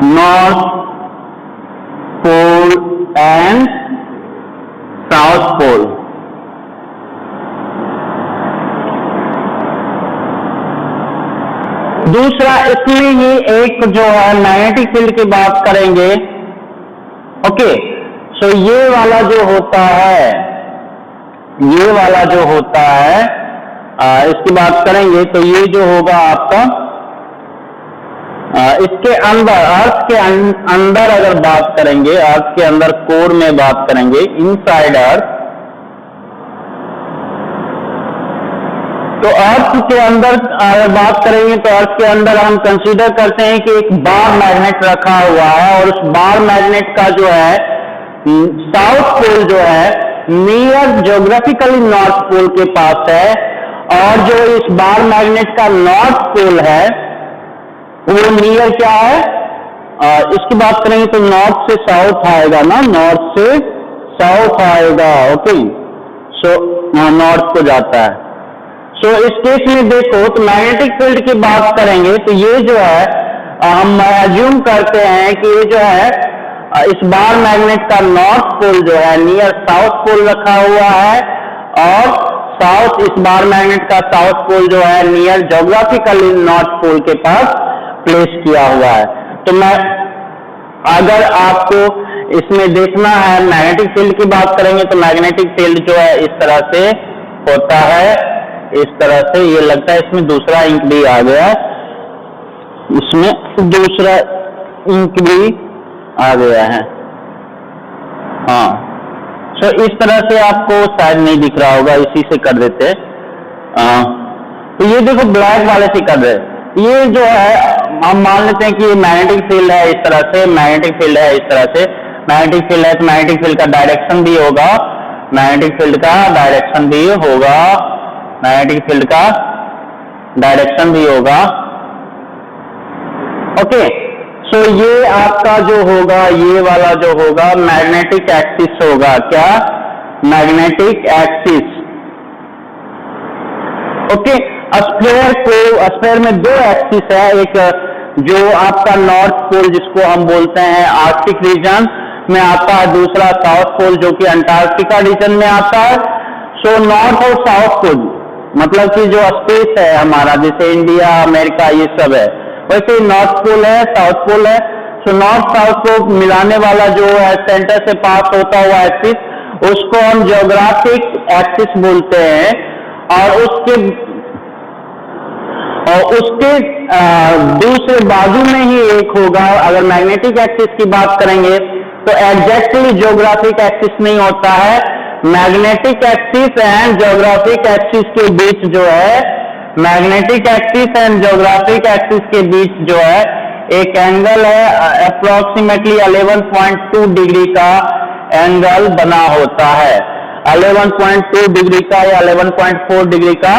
north pole and south pole. दूसरा इसमें ही एक जो है मैग्नेटिक फील्ड की बात करेंगे, ओके। सो ये वाला जो होता है, ये वाला जो होता है इसकी बात करेंगे तो ये जो होगा आपका इसके अंदर, अर्थ के अंदर अगर बात करेंगे, अर्थ के अंदर कोर में बात करेंगे, इनसाइड अर्थ, तो अर्थ के अंदर अगर बात करेंगे तो अर्थ के अंदर हम कंसीडर करते हैं कि एक बार मैग्नेट रखा हुआ है और उस बार मैग्नेट का जो है साउथ पोल जो है नियर ज्योग्राफिकली नॉर्थ पोल के पास है, और जो इस बार मैग्नेट का नॉर्थ पोल है वो नियर क्या है, इसकी बात करेंगे तो नॉर्थ से साउथ आएगा ना, नॉर्थ से साउथ आएगा, ओके। सो नॉर्थ को जाता है। सो इस केस में देखो तो मैग्नेटिक फील्ड की बात करेंगे तो ये जो है हम अज्यूम करते हैं कि ये जो है इस बार मैग्नेट का नॉर्थ पोल जो है नियर साउथ पोल रखा हुआ है, और साउथ, इस बार मैग्नेट का साउथ पोल जो है नियर ज्योग्राफिकली नॉर्थ पोल के पास प्लेस किया हुआ है। तो मैं अगर आपको इसमें देखना है मैग्नेटिक फील्ड की बात करेंगे तो मैग्नेटिक फील्ड जो है इस तरह से होता है, इस तरह से। ये लगता है इसमें दूसरा इंक भी आ गया, इसमें दूसरा इंक भी आ गया है, हाँ। सो इस तरह से आपको शायद नहीं दिख रहा होगा, इसी से कर देते हैं। तो ये देखो ब्लैक वाले से कर रहे, ये जो है हम मान लेते हैं कि ये मैग्नेटिक फील्ड है, इस तरह से मैग्नेटिक फील्ड है, इस तरह से मैग्नेटिक फील्ड है, तो मैग्नेटिक फील्ड का डायरेक्शन भी होगा, मैग्नेटिक फील्ड का डायरेक्शन भी होगा, मैग्नेटिक फील्ड का डायरेक्शन भी होगा, ओके। सो ये आपका जो होगा, ये वाला जो होगा मैग्नेटिक एक्सिस होगा। क्या? Magnetic axis. ओके। स्फीयर में दो एक्सिस है, एक जो आपका नॉर्थ पोल जिसको हम बोलते हैं आर्कटिक रीजन में आता है, दूसरा साउथ पोल जो कि अंटार्कटिका रीजन में आता है। सो नॉर्थ और साउथ पोल मतलब कि जो स्पेस है हमारा, जैसे इंडिया, अमेरिका, ये सब है, वैसे नॉर्थ पोल है, साउथ पोल है। सो नॉर्थ साउथ को मिलाने वाला जो है सेंटर से पास होता हुआ एक्सिस, उसको हम ज्योग्राफिक एक्सिस बोलते हैं। और उसके दूसरे बाजू में ही एक होगा। अगर मैग्नेटिक एक्सिस की बात करेंगे तो एग्जैक्टली ज्योग्राफिक एक्सिस नहीं होता है। Magnetic axis and geographic axis के बीच जो है, magnetic axis and geographic axis के बीच जो है एक एंगल है, अप्रोक्सीमेटली 11.2 डिग्री का एंगल बना होता है। 11.2 डिग्री का या 11.4 डिग्री का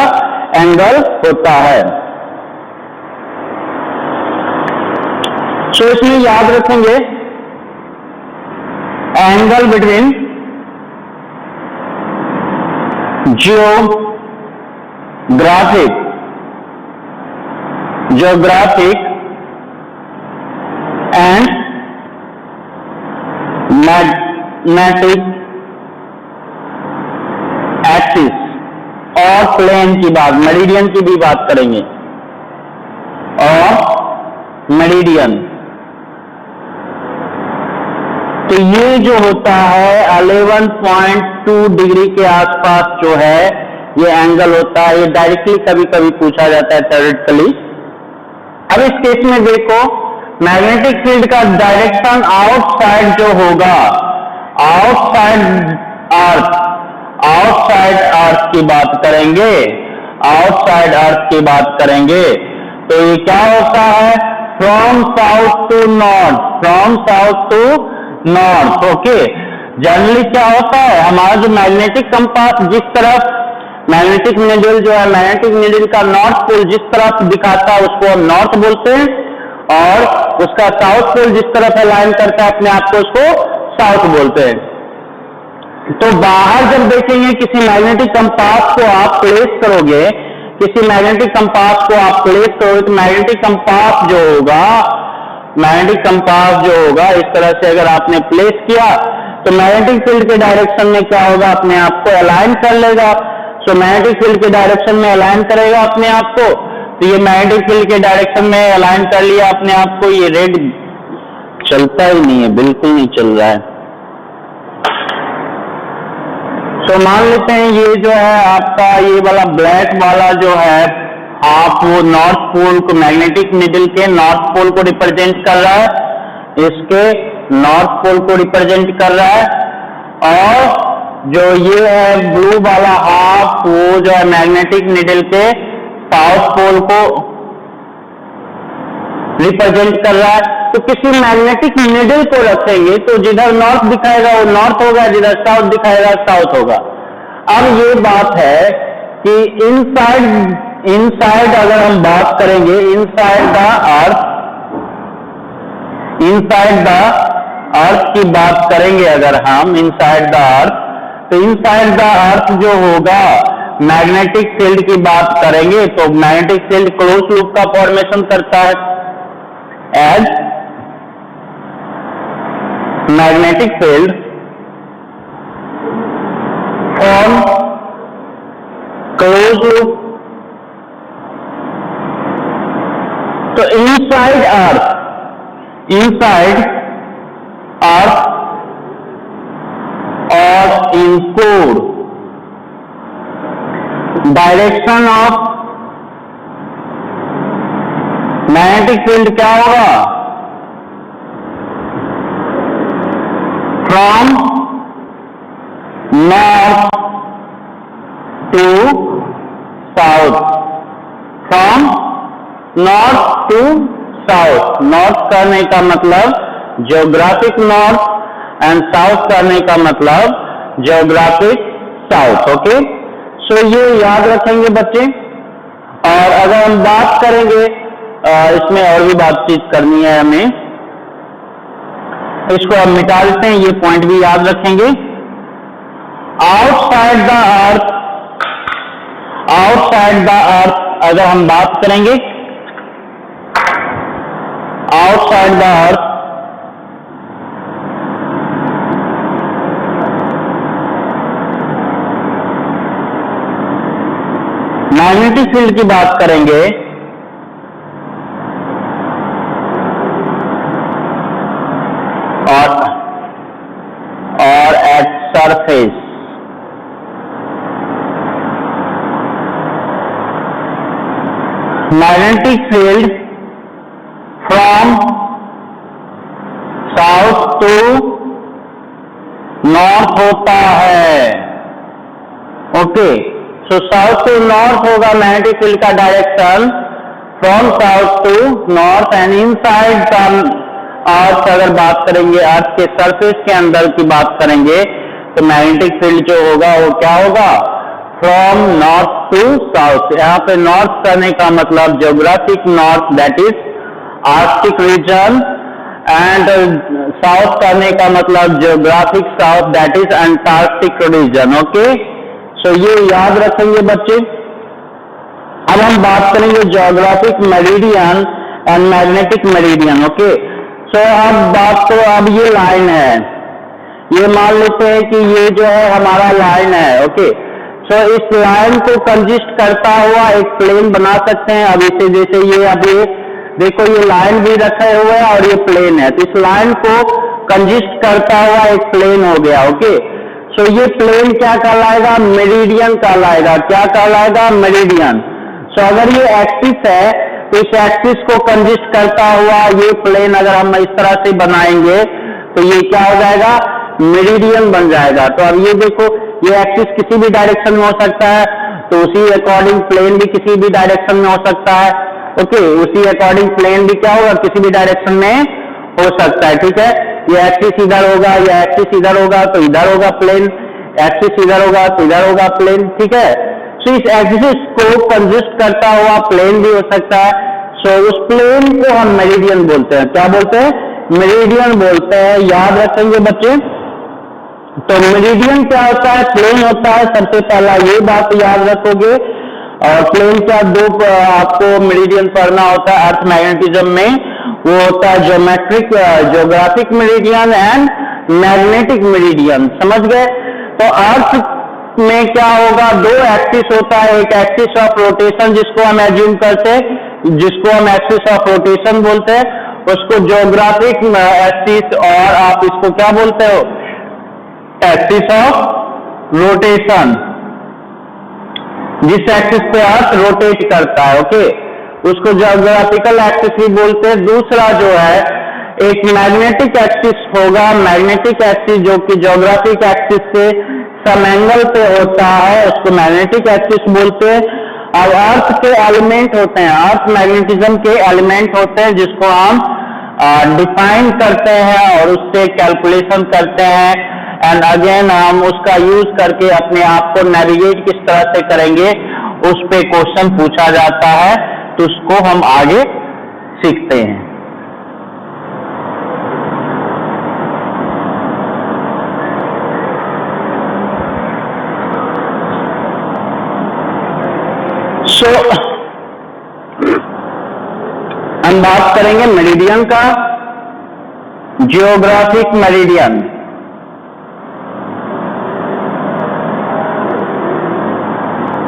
एंगल होता है। सो इसलिए याद रखेंगे angle between geographic and magnetic axis और प्लेन की बात, मेरिडियन की भी बात करेंगे, और मेरिडियन। तो ये जो होता है 11.2 डिग्री के आसपास जो है ये एंगल होता है। ये डायरेक्टली कभी कभी पूछा जाता है थ्योरेटिकली। अब इस केस में देखो, मैग्नेटिक फील्ड का डायरेक्शन आउटसाइड जो होगा, आउटसाइड अर्थ की बात करेंगे, आउटसाइड अर्थ की बात करेंगे तो ये क्या होता है? From south to north, from south to north. Okay. Generally क्या होता है, हमारा जो मैग्नेटिक कंपास जिस तरफ, मैग्नेटिक नीडल जो है, मैग्नेटिक नीडल का नॉर्थ पोल जिस तरफ दिखाता है उसको हम नॉर्थ बोलते हैं, और उसका साउथ पोल जिस तरफ अलाइन करता है अपने आप को उसको साउथ बोलते हैं। तो बाहर जब देखेंगे किसी मैग्नेटिक कंपास को आप प्लेस करोगे, किसी मैग्नेटिक कंपास को आप प्लेस करोगे तो मैग्नेटिक कंपास जो होगा इस तरह से अगर आपने प्लेस किया तो मैग्नेटिक फील्ड के डायरेक्शन में क्या होगा, अपने आप को अलाइन कर लेगा। सो मैग्नेटिक फील्ड के डायरेक्शन में अलाइन करेगा अपने आप को। तो ये मैग्नेटिक फील्ड के डायरेक्शन में अलाइन कर लिया अपने आप को। ये रेड चलता ही नहीं है, बिल्कुल नहीं चल रहा है। तो मान लेते हैं ये जो है आपका ये वाला ब्लैक वाला जो है आप वो नॉर्थ पोल को, मैग्नेटिक नीडल के नॉर्थ पोल को रिप्रेजेंट कर रहा है, इसके नॉर्थ पोल को रिप्रेजेंट कर रहा है। और जो ये है ब्लू वाला हाफ, वो जो है मैग्नेटिक नीडल के साउथ पोल को रिप्रेजेंट कर रहा है। तो किसी मैग्नेटिक नीडल को रखेंगे तो जिधर नॉर्थ दिखाएगा वो नॉर्थ होगा, जिधर साउथ दिखाएगा साउथ होगा। अब ये बात है कि इनसाइड अगर हम बात करेंगे, इनसाइड द अर्थ की बात करेंगे अगर हम, इनसाइड द अर्थ, तो इनसाइड द अर्थ जो होगा मैग्नेटिक फील्ड की बात करेंगे तो मैग्नेटिक फील्ड क्लोज लूप का फॉर्मेशन करता है। As magnetic field form close loop, तो इनसाइड अर्थ और इनकोड डायरेक्शन ऑफ मैग्नेटिक फील्ड क्या होगा? From north to south, from north to south. North करने का मतलब ज्योग्राफिक नॉर्थ एंड साउथ करने का मतलब ज्योग्राफिक साउथ। ओके। सो ये याद रखेंगे बच्चे। और अगर हम बात करेंगे, इसमें और भी बातचीत करनी है हमें, इसको अब मिटा देते हैं, ये पॉइंट भी याद रखेंगे। आउटसाइड द अर्थ अगर हम बात करेंगे, outside the earth magnetic field की बात करेंगे, और at surface magnetic field from south to north होता है। Okay, so south to north होगा मैग्नेटिक फील्ड का direction, from south to north. And inside का अर्थ अगर बात करेंगे, अर्थ के सरफेस के अंदर की बात करेंगे, तो मैग्नेटिक फील्ड जो होगा वो क्या होगा, फ्रॉम नॉर्थ टू साउथ। यहाँ पे नॉर्थ करने का मतलब geographic north, that is Arctic region, and south करने का मतलब geographic south, that is Antarctic region. Okay, so ये याद रखेंगे बच्चे। अब हम बात करेंगे geographic meridian and magnetic meridian. Okay, तो अब बात तो, अब ये लाइन है, ये मान लेते हैं कि ये जो है हमारा लाइन है। ओके, सो इस लाइन को कंजिस्ट करता हुआ एक प्लेन बना सकते हैं। अब इसे जैसे ये अभी देखो, ये लाइन भी रखे हुए है और ये प्लेन है, तो इस लाइन को कंजिस्ट करता हुआ एक प्लेन हो गया। ओके, सो ये प्लेन क्या कहलाएगा, मेरिडियन कहलाएगा। क्या कहलाएगा, मेरिडियन। सो अगर ये एक्सिस है तो इस एक्सिस को कंजिस्ट करता हुआ ये प्लेन अगर हम इस तरह से बनाएंगे तो ये क्या हो जाएगा, मेरिडियन बन जाएगा। तो अब ये देखो, ये एक्सिस किसी भी डायरेक्शन में हो सकता है, तो उसी अकॉर्डिंग प्लेन भी किसी भी डायरेक्शन में हो सकता है। ओके, उसी अकॉर्डिंग प्लेन भी क्या होगा, किसी भी डायरेक्शन में हो सकता है। ठीक है, ये एक्सिस इधर होगा, ये एक्सिस इधर होगा तो इधर होगा प्लेन, एक्सिस इधर होगा तो इधर होगा प्लेन। ठीक है, सो इस एक्सिस को कंजिस्ट करता हुआ प्लेन भी हो सकता है। सो उस प्लेन को हम मेरिडियन बोलते हैं। क्या बोलते हैं, मेरिडियन बोलते हैं। याद रखेंगे बच्चे। तो मेरिडियन क्या होता है, प्लेन होता है। सबसे पहला ये बात याद रखोगे। और प्लेन क्या, दो आपको मेरिडियन पढ़ना होता है अर्थ मैग्नेटिज्म में, वो होता है geographic meridian and magnetic meridian. समझ गए। तो अर्थ में क्या होगा, दो एक्सिस होता है, एक एक्सिस ऑफ रोटेशन जिसको हम एज्यूम करते हैं, जिसको हम एक्सिस ऑफ रोटेशन बोलते हैं, उसको ज्योग्राफिक एक्सिस, और आप इसको क्या बोलते हो, एक्सिस ऑफ रोटेशन, जिस एक्सिस पे अर्थ रोटेट करता है। ओके, उसको ज्योग्राफिकल एक्सिस भी बोलते हैं। दूसरा जो है एक मैग्नेटिक एक्सिस होगा, मैग्नेटिक एक्सिस जो कि ज्योग्राफिक एक्सिस से सम एंगल पे होता है, उसको मैग्नेटिक एक्सिस बोलते हैं। अब अर्थ के एलिमेंट होते हैं, अर्थ मैग्नेटिज्म के एलिमेंट होते हैं, जिसको हम डिफाइन करते हैं और उससे कैलकुलेशन करते हैं। एंड अगेन हम उसका यूज करके अपने आप को नेविगेट किस तरह से करेंगे, उस पे क्वेश्चन पूछा जाता है, तो उसको हम आगे सीखते हैं। सो हम बात करेंगे मेरिडियन का, जियोग्राफिक मेरिडियन।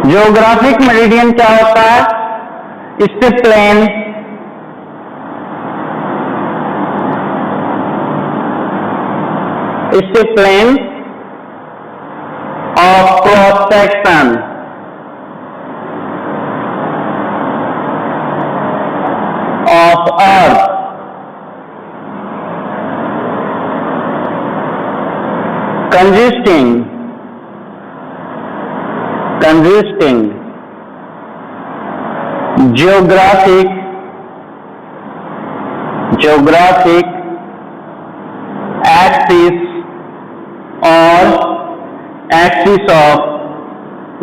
जियोग्राफिक मेरिडियन क्या होता है, इससे plane of cross section of earth consisting geographic axis or axis of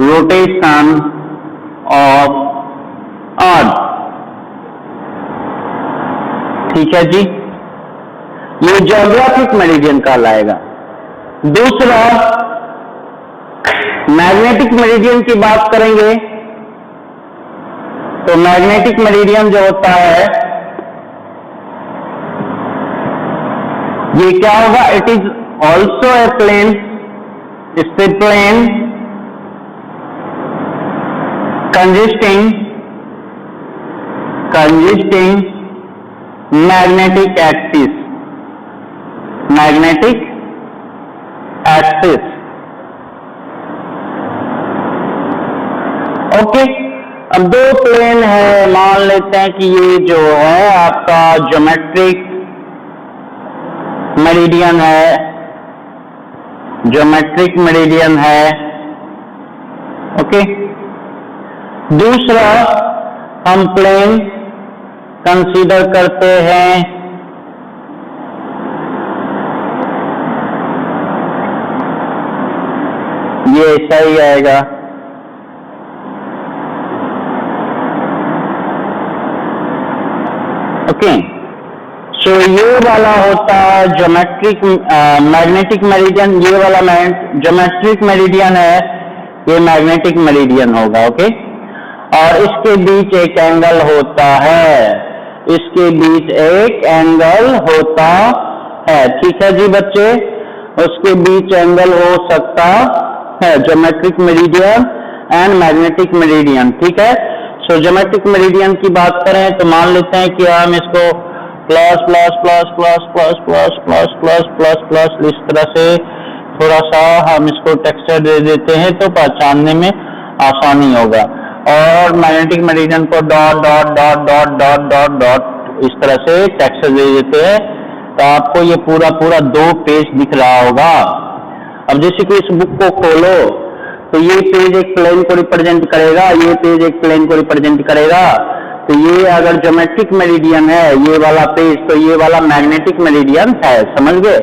rotation of earth। ठीक है जी। ये ज्योग्राफिक मेरिडियन कहलाएगा। दूसरा, मैग्नेटिक मेरिडियन की बात करेंगे तो मैग्नेटिक मेरिडियन जो होता है ये क्या होगा? It is also a plane, it's a plane consisting magnetic axis, okay. अब दो प्लेन है, मान लेते हैं कि ये जो है आपका ज्योमेट्रिक मेरिडियन है, ओके। दूसरा हम प्लेन कंसीडर करते हैं ये ऐसा ही आएगा, ओके। सो ये वाला होता है ज्योमेट्रिक मैग्नेटिक मेरिडियन, ये वाला ज्योमेट्रिक मेरिडियन है, ये मैग्नेटिक मेरिडियन होगा, ओके। और इसके बीच एक एंगल होता है, इसके बीच एक एंगल होता है, ठीक है जी बच्चे। उसके बीच एंगल हो सकता है geometric meridian and magnetic meridian, ठीक है। सो ज्योमेट्रिक मेरिडियन की बात करें तो मान लेते हैं कि हम इसको plus plus plus plus plus plus plus plus plus plus इस तरह से थोड़ा सा हम इसको टेक्सचर दे देते हैं तो पहचानने में आसानी होगा। और magnetic meridian co dot dot dot dot dot dot dot इस तरह से टेक्सचर दे देते हैं तो आपको ये पूरा पूरा 2 पेज दिख रहा होगा। अब जैसे कि इस बुक को खोलो तो ये पेज एक प्लेन को रिप्रेजेंट करेगा, ये पेज एक प्लेन को रिप्रेजेंट करेगा। तो ये अगर ज्योमेट्रिक मेरिडियन है ये वाला पेज, तो ये वाला मैग्नेटिक मेरिडियन है, समझ गए?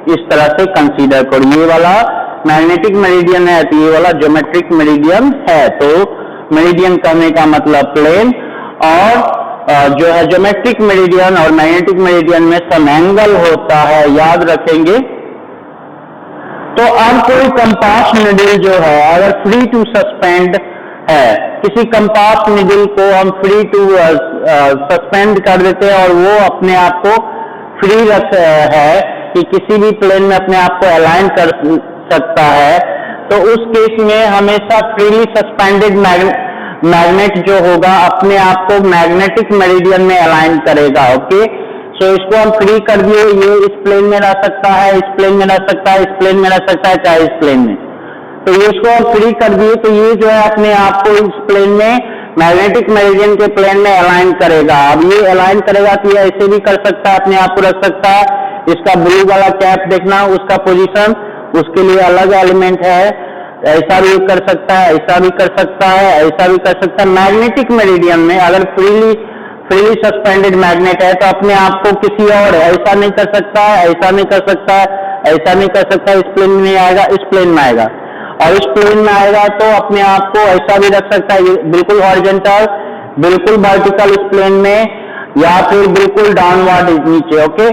इस तरह से कंसीडर करो, ये वाला मैग्नेटिक मेरिडियन है तो ये वाला ज्योमेट्रिक मेरिडियन है। तो मेरिडियन करने का मतलब प्लेन, और जो है ज्योमेट्रिक मेरिडियन और मैग्नेटिक मेरिडियन में सम एंगल होता है, याद रखेंगे। तो अब कोई कंपास निडल जो है अगर फ्री टू सस्पेंड है, किसी कंपास निडल को हम फ्री टू सस्पेंड कर देते हैं और वो अपने आप को फ्री रख है कि किसी भी प्लेन में अपने आप को अलाइन कर सकता है, तो उस केस में हमेशा फ्रीली सस्पेंडेड मैग्नेट जो होगा अपने आप को मैग्नेटिक मेरिडियन में अलाइन करेगा, ओके। सो इसको हम फ्री कर दिए, ये इस प्लेन में रह सकता है, इस प्लेन में रह सकता है, इस प्लेन में रह सकता है, चाहे इस प्लेन में। तो ये इसको हम फ्री कर दिए तो ये जो है अपने आप को इस प्लेन में मैग्नेटिक मेरिडियन के प्लेन में अलाइन करेगा। अब ये अलाइन करेगा तो ये ऐसे भी कर सकता है, अपने आप को रख सकता है। इसका ब्लू वाला कैप देखना, उसका पोजीशन, उसके लिए अलग एलिमेंट है, ऐसा भी कर सकता है, ऐसा भी कर सकता है, ऐसा भी कर सकता है। मैग्नेटिक मेरिडियन में अगर फ्रीली सस्पेंडेड मैग्नेट है तो अपने आप को किसी और ऐसा नहीं कर सकता है, ऐसा नहीं कर सकता है, ऐसा नहीं कर सकता, इस प्लेन में नहीं आएगा, इस प्लेन में आएगा। और इस प्लेन में आएगा तो अपने आप को ऐसा भी रख सकता है, बिल्कुल हॉरिजॉन्टल, बिल्कुल वर्टिकल इस प्लेन में, या फिर बिल्कुल डाउनवर्ड नीचे, ओके।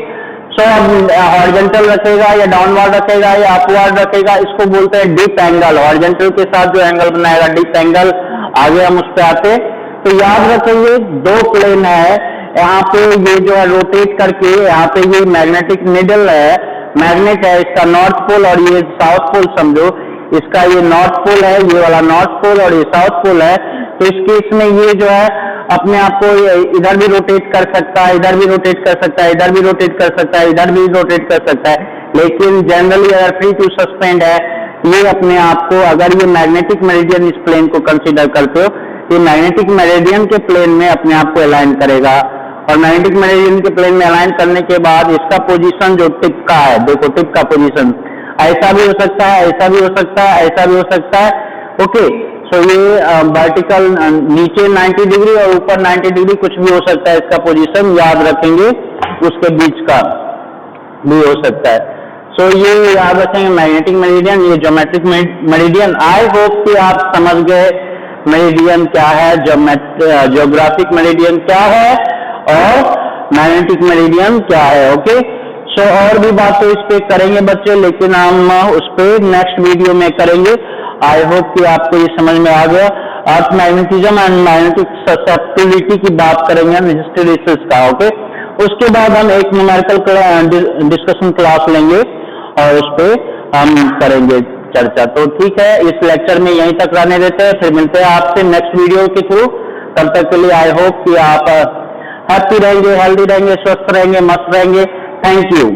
सो अब हॉरिजॉन्टल रखेगा या डाउनवर्ड रखेगा या अपवर्ड रखेगा, इसको बोलते हैं डीप एंगल। हॉरिजॉन्टल के साथ जो एंगल बनाएगा डीप एंगल, आगे हम उस पर आते। तो याद रखेंगे 2 प्लेन है, यहाँ पे ये जो है रोटेट करके यहाँ पे ये मैग्नेटिक निडल है, मैग्नेट है, इसका नॉर्थ पोल और ये साउथ पोल समझो, इसका ये नॉर्थ पोल है, ये वाला नॉर्थ पोल और ये साउथ पोल है। तो इस केस में ये जो है अपने आप को इधर भी रोटेट कर सकता है, इधर भी रोटेट कर सकता है, इधर भी रोटेट कर सकता है, इधर भी रोटेट कर सकता है। लेकिन जनरली अगर फ्री टू सस्पेंड है ये अपने आप को, अगर ये मैग्नेटिक मेरिडियन इस प्लेन को कंसीडर करते हो, ये मैग्नेटिक मेरिडियन के प्लेन में अपने आप को अलाइन करेगा। और मैग्नेटिक मेरिडियन के प्लेन में अलाइन करने के बाद इसका पोजीशन जो टिप का है, देखो टिप का पोजीशन ऐसा भी हो सकता है, ऐसा भी हो सकता है, ऐसा भी हो सकता है, ओके। सो ये वर्टिकल नीचे 90 डिग्री और ऊपर 90 डिग्री कुछ भी हो सकता है, इसका पोजीशन याद रखेंगे, उसके बीच का भी हो सकता है। सो ये याद रखेंगे मैग्नेटिक मेरिडियन, ये ज्योमेट्रिक मेरिडियन। आई होप कि आप समझ गए मेरिडियन क्या है, ज्योग्राफिक मेरिडियन क्या है और मैग्नेटिक मेरिडियन क्या है, ओके। सो और भी बातें इस पे करेंगे बच्चे, लेकिन हम उस पे नेक्स्ट वीडियो में करेंगे। आई होप कि आपको ये समझ में आ गया। अर्थ मैग्नेटिज्म एंड मैग्नेटिक ससेप्टिबिलिटी की बात करेंगे हम हिस्टैरिसीस का, ओके। उसके बाद हम एक न्यूमेरिकल डिस्कशन क्लास लेंगे और उस पे हम करेंगे चर्चा। तो ठीक है, इस लेक्चर में यहीं तक रहने देते हैं, फिर मिलते हैं आपसे नेक्स्ट वीडियो के थ्रू। तब तक के लिए आई होप कि आप हैप्पी रहेंगे, हेल्दी रहेंगे, स्वस्थ रहेंगे, मस्त रहेंगे। Thank you.